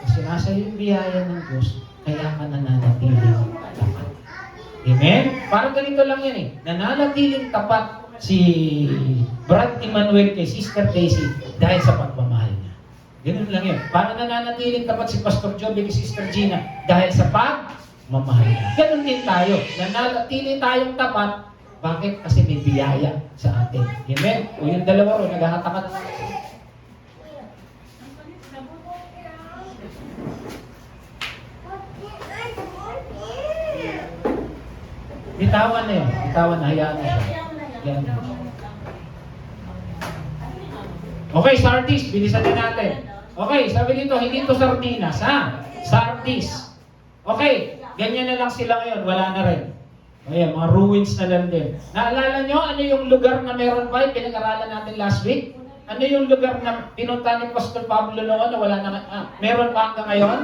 Speaker 1: Kasi nasa yung biyaya ng Diyos, kaya ka nananatiling tapat. Amen? Parang ganito lang yan eh. Nananatiling tapat si Brad Emmanuel kay Sister Daisy dahil sa pagmamahal niya. Ganun lang yun. Paano nananatiling tapat si Pastor Joby kay Sister Gina dahil sa pagmamahal niya. Ganun din tayo. Nananatiling tayong tapat. Bakit? Kasi may biyaya sa atin. Amen? O yung dalawa ro, naghahatakan. Bitawan na yun. Bitawan na. Hayaan na siya. Yan. Okay, sardis. Bilisan na natin. Okay, sabi dito, hindi ito sardinas, ha? Sardis. Okay, ganyan na lang sila ngayon. Wala na rin. Ayan, mga ruins na lang din. Naalala nyo, ano yung lugar na meron pa? Pinag-aralan natin last week? Ano yung lugar na pinunta ni Pastor Pablo noon na wala na, meron pa hanggang ngayon?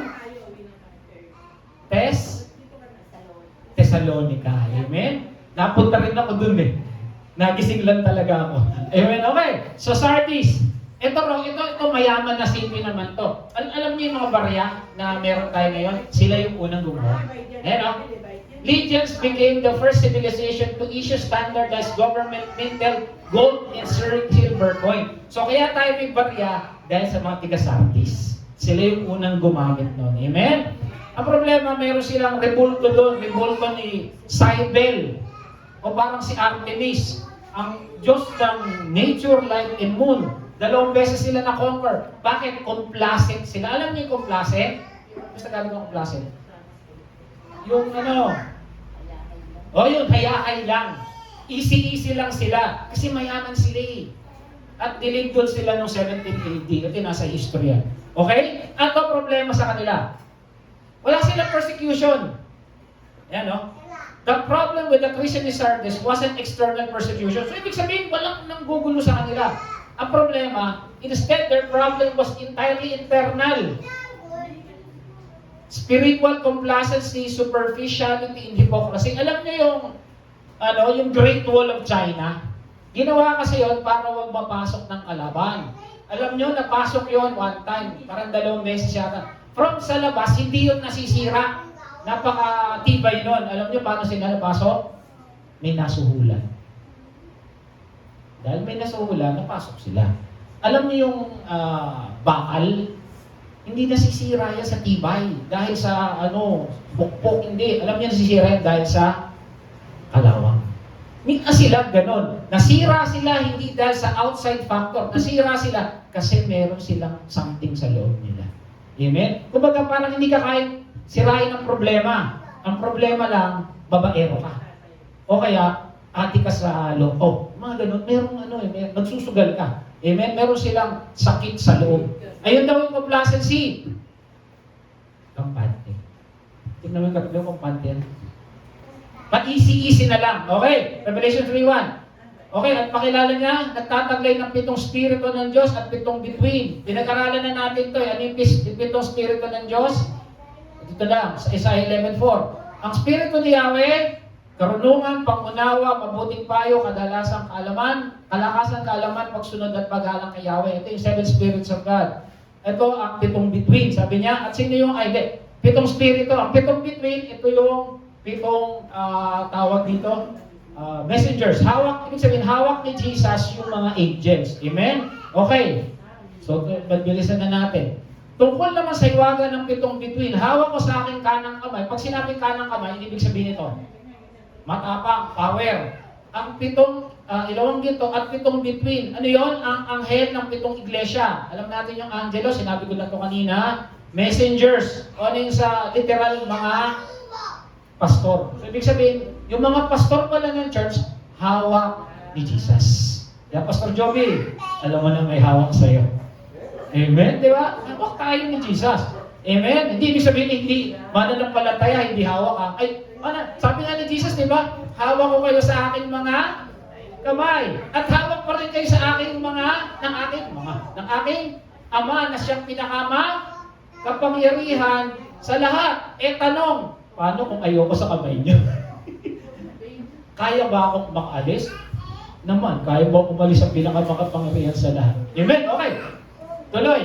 Speaker 1: Thessalonica. Amen? Napunta rin ako dun eh. Nagising lang talaga ako. Amen? Okay. So, Sardis. Ito mayaman na city naman to. Alam niyo yung mga barya na meron tayo ngayon? Sila yung unang gumawa. Ayan o. Lydians became the first civilization to issue standardized government minted gold and silver coin. So, kaya tayo may barya dahil sa mga tiga-Sardis. Sila yung unang gumamit noon. Amen? Ang problema, meron silang rebulto doon. Rebulto ni Cybele. O parang si Artemis. Ang Diyos ng nature, light, and moon. 2 beses sila na-conquer. Bakit? Complacent sila. Alam niyo yung complacent? Basta galing ng complacent. Yung yun, hayaan lang. Easy-easy lang sila. Kasi mayaman sila eh. At dilingdol sila noong 17 AD. Ito nasa history yan. Okay? At ang problema sa kanila, wala silang persecution. Yan, no? The problem with the Christian in Sardis wasn't external persecution. So, ibig sabihin, walang nanggugulo sa kanila. Ang problema, instead, their problem was entirely internal. Spiritual complacency, superficiality, and hypocrisy. Alam niyo yung Great Wall of China? Ginawa kasi yon para wag mapasok ng kalaban. Alam niyo, napasok yon one time. Parang 2 beses yata. From sa labas, hindi yun nasisira. Napaka-tibay nun. Alam niyo paano sila napasok? May nasuhulan. Dahil may nasuhulan, napasok sila. Alam niyo yung bakal, hindi nasisira yan sa tibay. Dahil sa pukpok, hindi. Alam niyo nasisira yan dahil sa kalawang. Sila ganon. Nasira sila hindi dahil sa outside factor. Nasira sila kasi meron silang something sa loob nila. Amen? Kumbaga parang hindi ka kayang sirain ang problema. Ang problema lang, babaero ka. O kaya, ati ka sa loob. Mga ganun, merong nagsusugal ka. Amen? Meron silang sakit sa loob. Ayun daw yung complacency. Kampante. Tingnan mo yung kapila kampante. Pa-easy-easy na lang. Okay, Revelation 3:1. Okay, at pakilala niya, nagtataglay ng 7 spirito ng Diyos at 7 bituin. Pinag-aralan na natin ito. Ano yung 7 spirito ng Diyos? Dito lang, sa Isaiah 11:4. Ang spirito ni Yahweh, karunungan, pangunawa, mabuting payo, kadalasang kaalaman, kalakasan, kaalaman, pagsunod at paggalang kay Yahweh. Ito yung 7 spirits of God. Ito ang 7 bituin, sabi niya. At sino yung 7 spirito? Ang 7 bituin, ito yung 7 tawag dito, messengers. Ibig sabihin, hawak ni Jesus yung mga angels. Amen? Okay. So, bilisan na natin. Tungkol naman sa hiwaga ng 7 bituin, hawak ko sa aking kanang kamay. Pag sinabing kanang kamay, ibig sabihin ito, matapang, power. Ang 7 ilawang ginto at 7 bituin. Ano yon? Ang anghel ng 7 iglesia. Alam natin yung angelo, sinabi ko na ito kanina. Messengers. O ano yung sa literal mga pastor. So, ibig sabihin, yung mga pastor pala ng church, hawak ni Jesus. Kaya Pastor Joby, alam mo na may hawak sa'yo. Amen? Di ba? Hawak tayo ni Jesus. Amen? Hindi ibig sabihin, hindi mananampalataya, hindi hawak ka. Sabi nga ni Jesus, di ba? Hawak ko kayo sa aking mga kamay. At hawak pa rin kayo sa aking ng aking Ama na siyang kapangyarihan sa lahat. Tanong, paano kung ayoko sa kamay niyo? Kaya ba akong makaalis? Naman, kaya ba akong umalis ang pinakamakapangyarihan sa lahat? Amen? Okay. Tuloy.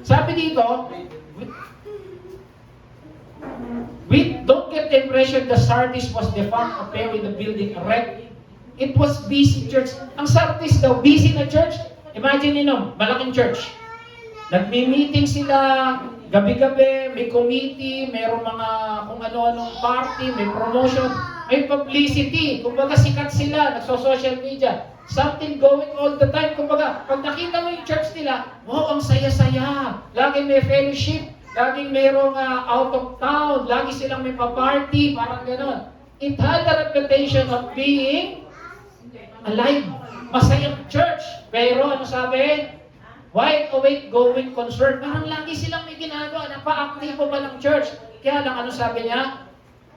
Speaker 1: Sabi dito, don't get the impression the Sardis was the fun affair with the building erect. It was busy church. Ang Sardis daw, busy na church. Imagine nyo, malaking church. Nagmi-meeting sila, gabi-gabi, may committee, mayroong mga kung ano-anong party, may promotion, may publicity. Kumbaga sikat sila, nagso-social media. Something going all the time. Kumbaga, pag nakita mo yung church nila, wow, ang saya-saya. Laging may fellowship, laging mayroong out of town, lagi silang may pa-party, parang gano'n. It had a reputation of being alive. Masayang church. Pero ano sabi? Wide awake, going concern. Parang lagi silang may ginagawa. Napa-aktibo ba ng church? Kaya lang, ano sabi niya?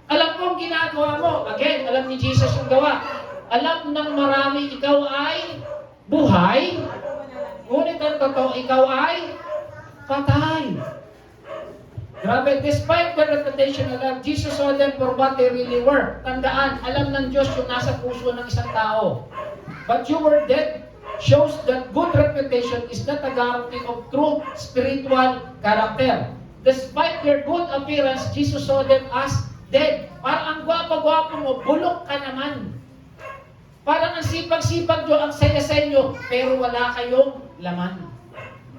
Speaker 1: Alam ko ang ginagawa mo. Again, alam ni Jesus yung gawa. Alam ng marami, ikaw ay buhay. Ngunit ang totoo, ikaw ay patay. Grabe, despite the reputation of love, Jesus saw them for what they really were. Tandaan, alam ng Diyos yung nasa puso ng isang tao. But you were dead shows that good reputation is not a guarantee of true spiritual character. Despite their good appearance, Jesus saw them as dead. Parang ang gwapa-gwapo mo, bulok ka naman. Parang ang sipag-sipag nyo, ang saya-saya nyo, pero wala kayong laman.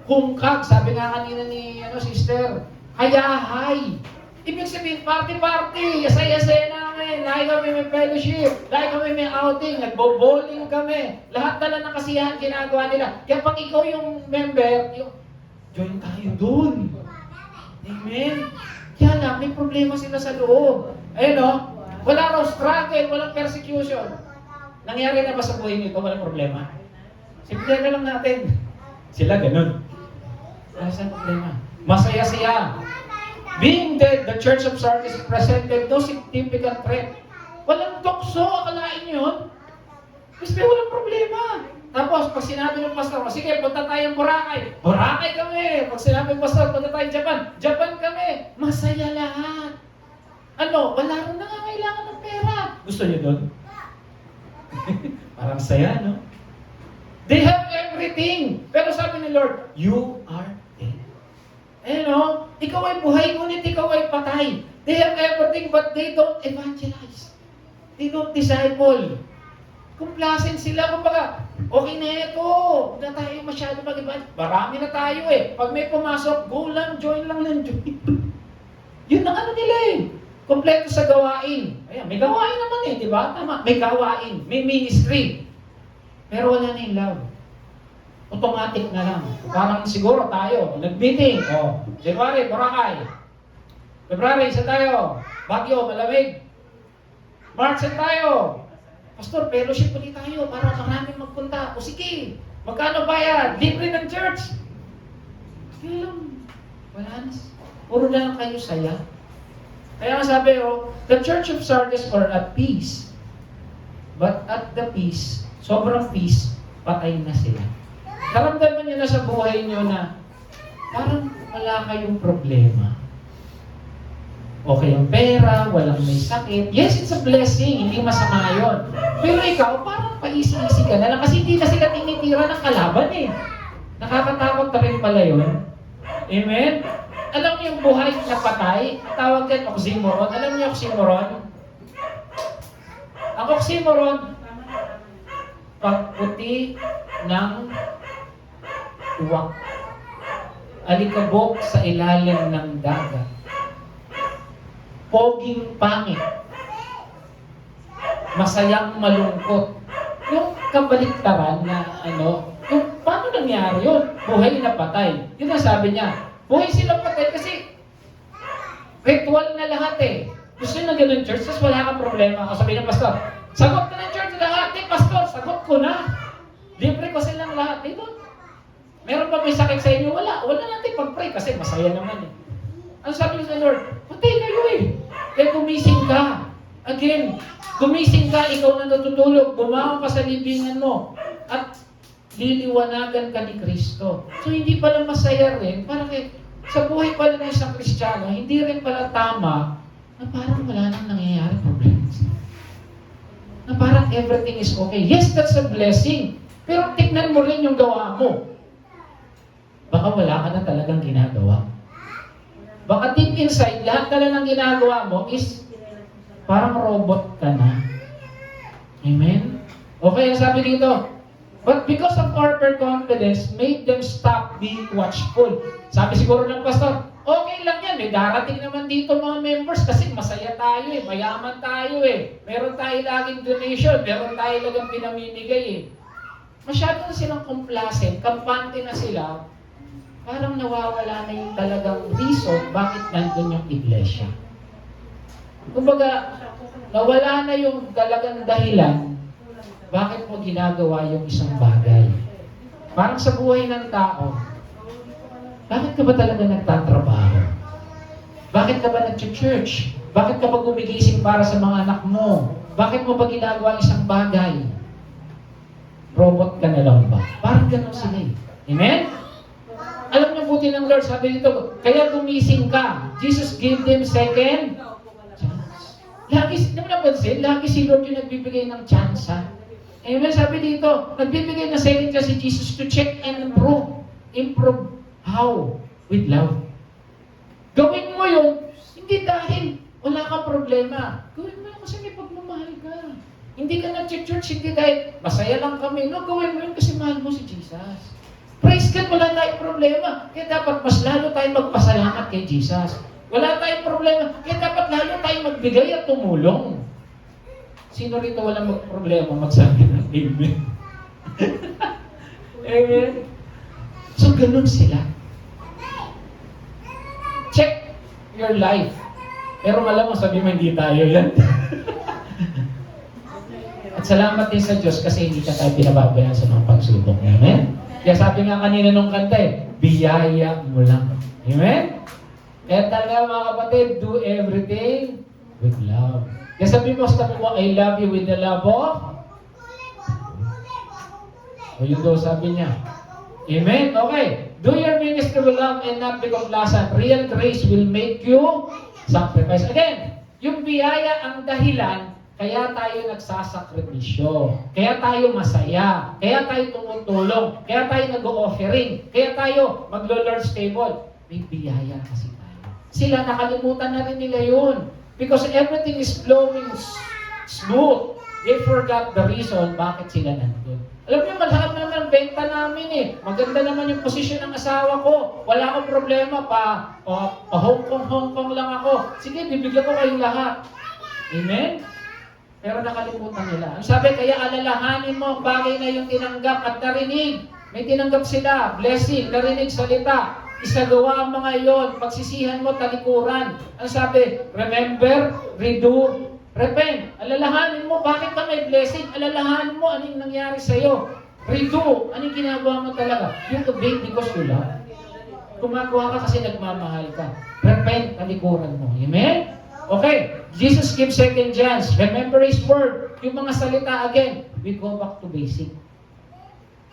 Speaker 1: Hungkag, sabi nga kanina ni sister, hayahay. Ibig sabihin, party-party, saya-saya namin, lagi kami may fellowship, lagi kami may outing, nagbo-bowling kami, lahat na lang ng kasiyahan ginagawa nila. Kaya pag ikaw yung member, join tayo dun. Amen? Kaya lang, may problema sila sa loob. Ayun wala raw struggle, walang persecution. Nangyari na ba sa buhay nito? Walang problema. Simple na lang natin. Sila ganun. Wala sa problema. Masaya siya. Being dead, the Church of Sardis presented no significant threat. Walang tukso, akalain nyo yun. Kasi walang problema. Tapos, pag sinabi ng pastor, sige, punta tayong Boracay. Boracay kami. Pag sinabi ng pastor, punta tayong Japan. Japan kami. Masaya lahat. Wala rin nangangailangan ng pera. Gusto nyo doon? Parang saya, no? They have everything. Pero sabi ni Lord, you are dead. Ikaw ay buhay, ngunit ikaw ay patay. They have everything, but they don't evangelize. They don't disciple. Complacent sila. Kumbaga, okay na ito. Huwag na tayo masyado mag-evangelize. Marami na tayo Pag may pumasok, go lang, join lang ng join. Yun ang nila Kompleto sa gawain. Ayan, may gawain naman di ba? Tama, may gawain, may ministry. Pero wala na yung love. Automatic na lang. Parang siguro tayo, nag-meeting. January, Boracay. February, isa tayo. Baguio, malamig. March, isa tayo. Pastor, fellowship ulit tayo para maraming magpunta. Sige, magkano bayad? Libre ng church. Kaya lang, wala na. Puro na lang kayo saya. Kaya nga sabi the Church of Sardis were at peace. But at the peace, sobrang peace, patay na sila. Naramdaman nyo na sa buhay nyo na parang wala kayong problema. Okay ang pera, walang may sakit. Yes, it's a blessing, hindi masama yun. Pero ikaw, parang paisi-isi ka na lang kasi hindi na sila tinitira ng kalaban Nakakatakot na rin pala yun. Amen? Alam niyo yung buhay na patay, tawag yan oxymoron. Alam niyo oxymoron? Ang oxymoron, pagputi ng uwak. Alikabok sa ilalim ng dagat. Poging pangit. Masayang malungkot. Yung kabaliktaran na yung paano nangyari yun? Buhay na patay. Yun ang sabi niya. Buhay sila patay kasi ritual na lahat Gusto nyo na ganun church, tapos wala kang problema. O sabihin ng pastor, sagot na ng church lahat. Pastor, sagot ko na. Libre ko silang lahat. Meron ba may sakit sa inyo? Wala. Wala natin pag-pray kasi masaya naman Ano sabi sa Lord? Patay kayo Kaya gumising ka. Again, gumising ka, ikaw na natutulog, bumangon ka sa libingan mo. At liliwanagan ka ni Kristo. So hindi pala masaya rin, parang sa buhay pala ng isang Kristiyano, hindi rin pala tama na parang wala nang nangyayari problema. Na parang everything is okay. Yes, that's a blessing. Pero tignan mo rin yung gawa mo. Baka wala ka na talagang ginagawa. Baka deep inside, lahat na lang ng ginagawa mo is parang robot ka na. Amen? Okay, ang sabi dito, but because of overconfidence, made them stop being watchful. Sabi siguro ng pastor, okay lang yan, darating naman dito mga members kasi masaya tayo mayaman tayo meron tayo laging donation, meron tayo laging pinamimigay Masyado na silang complacent, kampante na sila, parang nawawala na yung talagang reason bakit nandun yung iglesia. Kumbaga, nawala na yung talagang dahilan bakit mo ginagawa yung isang bagay. Parang sa buhay ng tao, bakit ka ba talaga nagtatrabaho? Bakit ka ba nag-church? Bakit ka ba gumigising para sa mga anak mo? Bakit mo ba ginagawa ang isang bagay? Robot ka na lang ba? Parang gano'n sila Amen? Alam niyo buti ng Lord, sabi dito, kaya gumising ka. Jesus gave them second chance. Lagi, naman napansin, lagi si Lord yung nagbibigay ng chance. Amen? Sabi dito, nagbibigay ng second chance si Jesus to check and improve. Improve how? With love. Gawin mo yun, hindi dahil wala kang problema. Gawin mo yun kasi may pagmamahal ka. Hindi ka nag-church, hindi dahil masaya lang kami. No, gawin mo yun kasi mahal mo si Jesus. Praise God, wala tayong problema. Kaya dapat mas lalo tayong magpasalamat kay Jesus. Wala tayong problema. Kaya dapat lalo tayong magbigay at tumulong. Sino rito walang problema magsabi ng Amen? Amen? So, ganun sila. Check your life. Pero alam mo, sabi mo, hindi tayo yan. At salamat din sa Diyos kasi hindi ka tayo pinababayaan sa mga pagsubok. Amen? Kaya sabi nga kanina nung kanta biyaya mo lang. Amen? Kaya talaga mga kapatid, do everything with love. Kaya sabi mo sa tabi mo, I love you with the love of? O yun daw sabi niya. Amen? Okay. Do your ministry with love and not be complacent. Real grace will make you sacrifice. Again, yung biyaya ang dahilan kaya tayo nagsasakripisyo. Kaya tayo masaya. Kaya tayo tumutulong. Kaya tayo nag-o-offering. Kaya tayo maglo-Lord's table. May biyaya kasi tayo. Sila nakalimutan na rin nila yun. Because everything is flowing smooth. They forgot the reason bakit sila nandun. Alam niyo, malahap naman ang benta namin Maganda naman yung posisyon ng asawa ko. Wala akong problema pa Hong Kong lang ako. Sige, bibigyan ko kayong lahat. Amen? Pero nakalimutan nila. Ang sabi, kaya alalahanin mo ang bagay na yung tinanggap at narinig. May tinanggap sila, blessing, narinig salita. Isagawa ang mga iyon, pagsisihan mo, talikuran. Ang sabi, remember, redo, repent. Alalahanin mo, bakit ka may blessing? Alalahanin mo, anong nangyari sa'yo? Redo, anong ginagawa mo talaga? You obey because you love. Gumagawa ka kasi nagmamahal ka. Repent, talikuran mo. Amen? Okay, Jesus gives second chance. Remember His word. Yung mga salita again, we go back to basic.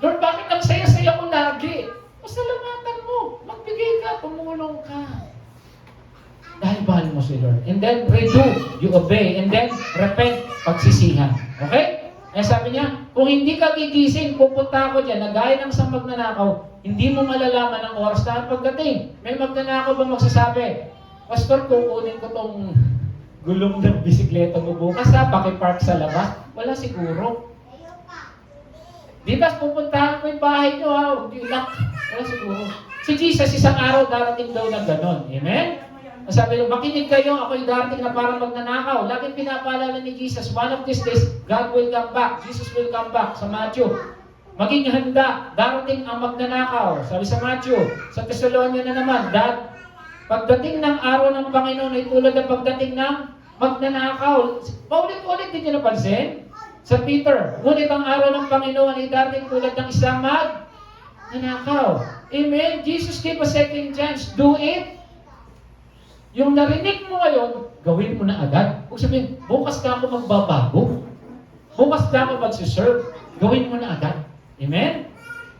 Speaker 1: Lord, bakit ang saya-saya ko lagi? Pasalamatan mo. Magbigay ka, tumulong ka. Dahil mahal mo si Lord. And then, redo, you obey. And then, repent, pagsisihan. Okay? Kaya sabi niya, kung hindi ka gigising, pupunta ako dyan, na gaya ng isang magnanakaw, hindi mo malalaman ang oras na pagdating. May magnanakaw ba magsasabi, Pastor, kukunin ko tong gulong ng bisikleta mo bukas pakipark sa labas. Wala siguro. Di tas pupuntahan ko yung bahay nyo huwag nyo ilak. Wala siguro. Si Jesus, isang araw darating daw na ganon. Amen? Sabi nyo, makinig kayo, ako'y darating na parang magnanakaw. Laging pinapaalala ni Jesus, one of these days, God will come back. Jesus will come back sa Matthew. Maging handa, darating ang magnanakaw. Sabi sa Matthew, sa Thessalonia na naman, pagdating ng araw ng Panginoon ay tulad ng pagdating ng magnanakaw. Paulit-ulit din nyo napansin? Sa Peter, ngunit ang araw ng Panginoon ay darating tulad ng isang magnanakaw. Amen? Jesus gave a second chance. Do it. Yung narinig mo ngayon, gawin mo na agad. Huwag sabihin, bukas na ako magbabago. Bukas na ako magsiserve. Gawin mo na agad. Amen?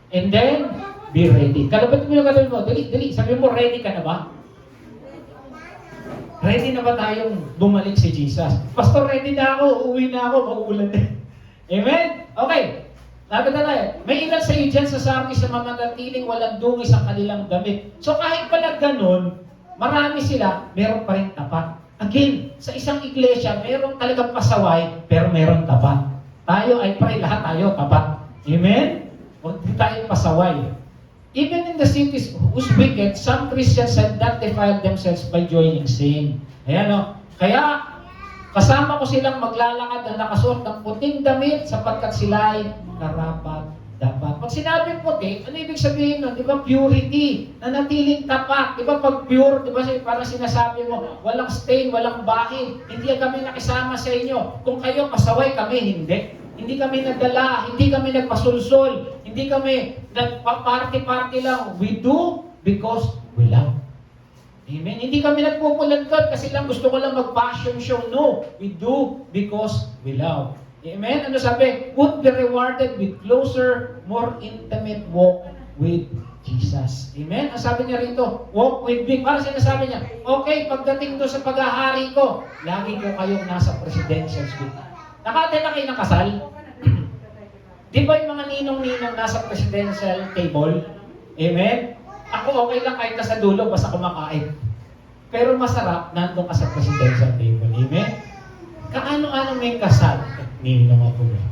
Speaker 1: And then, be ready. Kalabat mo yung katabi mo. Dali. Sabi mo, ready ka na ba? Ready na ba tayong bumalik si Jesus? Pastor, ready na ako. Uuwi na ako. Mag-uulan na. Amen? Okay. Lapit na tayo. May ilan sa iyo dyan sa Sardis na mamanatiling walang dungis ang kanilang damit. So kahit pala ganun, marami sila, meron pa rin tapat. Again, sa isang iglesia, meron talagang pasaway, pero meron tapat. Tayo ay pray, lahat tayo tapat. Amen? Huwag di tayo pasaway. Even in the cities whose wicked, some Christians have not defiled themselves by joining sin. Ayan o. Kaya, kasama ko silang maglalakad na nakasuot ng puting damit sapagkat sila ay karapat dapat. Pag sinabing puti, ano ibig sabihin nun? Di ba? Purity. Nanatiling tapat. Di ba? Pag pure, di ba? Parang sinasabi mo, walang stain, walang bahid. Hindi kami nakisama sa inyo. Kung kayo pasaway kami, hindi. Hindi kami nagdala, hindi kami nagpasulsol, hindi kami nagpa-party-party lang. We do because we love. Amen? Hindi kami nagpupulantod kasi lang gusto ko lang mag-passion show. No, we do because we love. Amen? Ano sabi? Would be rewarded with closer, more intimate walk with Jesus. Amen? Ang sabi niya rito, walk with me. Para sinasabi niya, okay, pagdating doon sa paghahari ko, lagi ko kayong nasa presidential suite. Nakatay na kayo ng kasal? Di ba yung mga ninong-ninong nasa presidential table? Amen? Ako okay lang kahit nasa dulo, basta kumakain. Pero masarap, nandun ka sa presidential table. Amen? Kaano-ano may kasal? Ninong ako eh.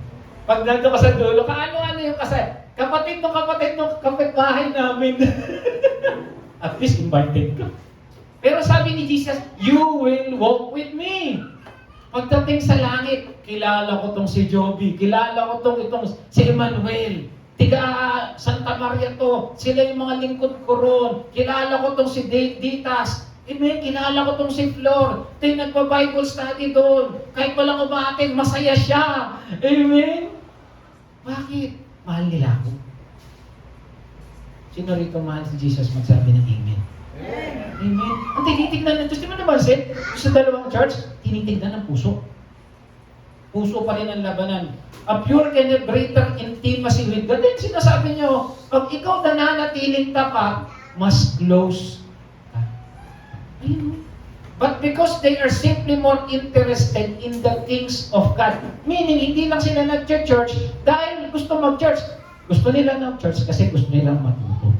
Speaker 1: Pag nandun ka sa dulo, kaano-ano yung kasal? Kapatid ng kapitbahay namin. At least invited ka. Pero sabi ni Jesus, you will walk with me. Pagdating sa langit, kilala ko tong si Joby, kilala ko itong si Emmanuel, tiga Santa Maria to, sila yung mga lingkod ko ron, kilala ko tong si Ditas, amen, kilala ko tong si Flor, ito yung nagpa-Bible study doon, kahit walang umatin, masaya siya, amen? Bakit? Mahal nila ako. Sino rito mahal si Jesus magsabi ng amen? Amen. Ang tinitignan ng Diyos, di ba nabansin? Sa dalawang church, tinitignan ng puso. Puso pa rin ang labanan. A pure and a greater intimacy with God. Then sinasabi niyo, pag ikaw nananatiling tapat, mas close ka. Ayun. But because they are simply more interested in the things of God. Meaning, hindi lang sila nag-church dahil gusto mag-church. Gusto nila ng church kasi gusto nilang matuto.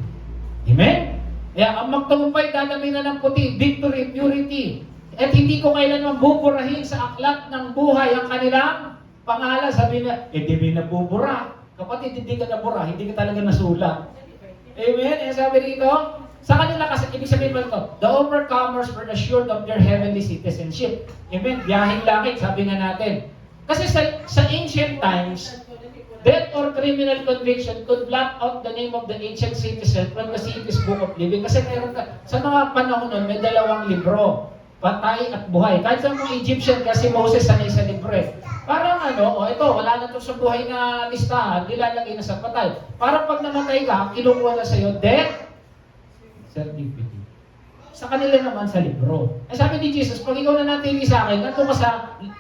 Speaker 1: Amen? Kaya ang magtagumpay, dalamin na ng puti, victory, purity. At hindi ko kailanman buburahin sa aklat ng buhay ang kanilang pangalan. Sabi na, di ba nabubura? Kapatid, hindi ka nabura, hindi ka talaga nasulat. Amen? Sabi rito, sa kanila kasi, ibig sabihin mo ito, the overcomers were assured of their heavenly citizenship. Amen? Biyahing langit, sabi nga natin. Kasi sa ancient times, death or criminal conviction could blot out the name of the ancient citizen from the city's book of living. Kasi meron ka, sa mga panahon nun, may dalawang libro, patay at buhay. Kahit sa mga Egyptian, kasi Moses sanay sa libro eh. Parang ito, wala na ito sa buhay na listahan, nilalagay na sa patay. Parang pag namatay ka, kinukuha na sa'yo, death certificate. Sa kanila naman sa libro. Sabi ni Jesus, pag ikaw na natili sa akin, nandun ka sa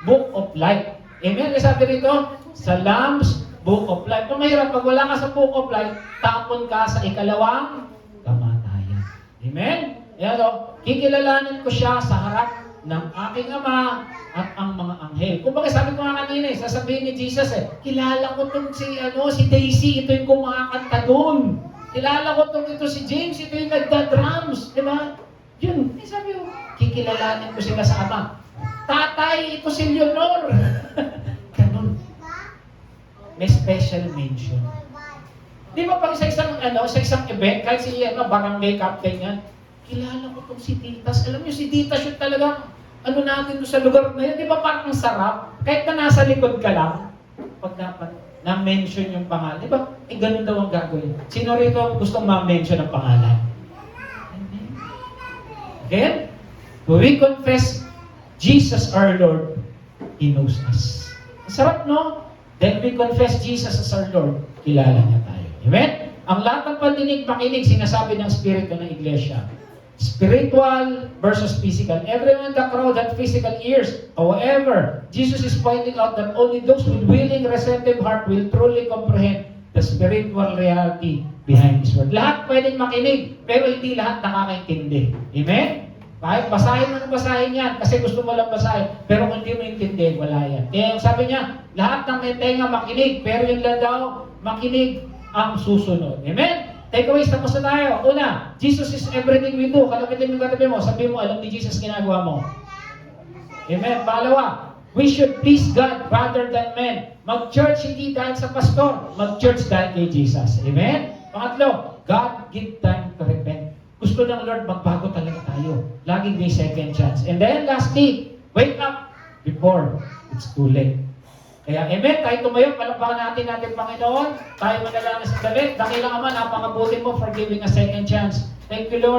Speaker 1: book of life. Amen? Sabi rito, sa Lamb's Book of Life. Kung mahirap, pag wala ka sa Book of Life, tapon ka sa ikalawang kamatayan. Amen? Yan kikilalanin ko siya sa harap ng aking Ama at ang mga anghel. Kung bakit sabi ko nga kanina sasabihin ni Jesus kilala ko itong si Daisy, ito yung kumakanta doon. Kilala ko ito si James, ito yung nagda-drums. Diba? Yun, sabi ko, kikilalanin ko sila sa Ama. Tatay, ito si Leonor. Ganun. May special mention. Di ba pag sa isang event, kahit si barangay captain yan, kilala ko itong si Titas. Alam niyo, si Titas yun talagang, natin doon sa lugar na yun. Di ba parang sarap? Kahit na nasa likod ka lang, pag dapat na-mention yung pangalan. Di ba? Ganun daw ang gagawin. Sino rito gustong ma-mention ang pangalan? Again, when we confess Jesus our Lord, He knows us. Sarap, no? Then we confess Jesus as our Lord, kilala niya tayo. Amen? Ang lahat ng pandinig, makinig, sinasabi ng Espiritu ng Iglesia. Spiritual versus physical. Everyone in the crowd had physical ears. However, Jesus is pointing out that only those with willing, receptive heart will truly comprehend the spiritual reality behind His Word. Lahat pwedeng makinig, pero hindi lahat nakakaintindi. Amen? Kahit basahin mo na basahin yan, kasi gusto mo lang basahin, pero kung hindi mo intindihin, wala yan. Kaya yung sabi niya, lahat ng may tenga makinig, pero yung lang daw, makinig ang susunod. Amen? Takeaways, tapos na tayo. Una, Jesus is everything we do. Kalapitin mo yung katabi mo, sabi mo, alam ni Jesus ginagawa mo. Amen? Pangalawa, we should please God rather than men. Mag-church hindi dahil sa pastor, mag-church dahil kay Jesus. Amen? Pangatlo, God give time to repent. Gusto ng Lord, magbago talaga tayo. Laging may second chance. And then lastly, wake up before it's too late. Kaya, amen, tayo tumayo, palakpakan natin Panginoon. Tayo manalangin sa dalit. Dakilang Ama, napakabuti mo for giving a second chance. Thank you, Lord.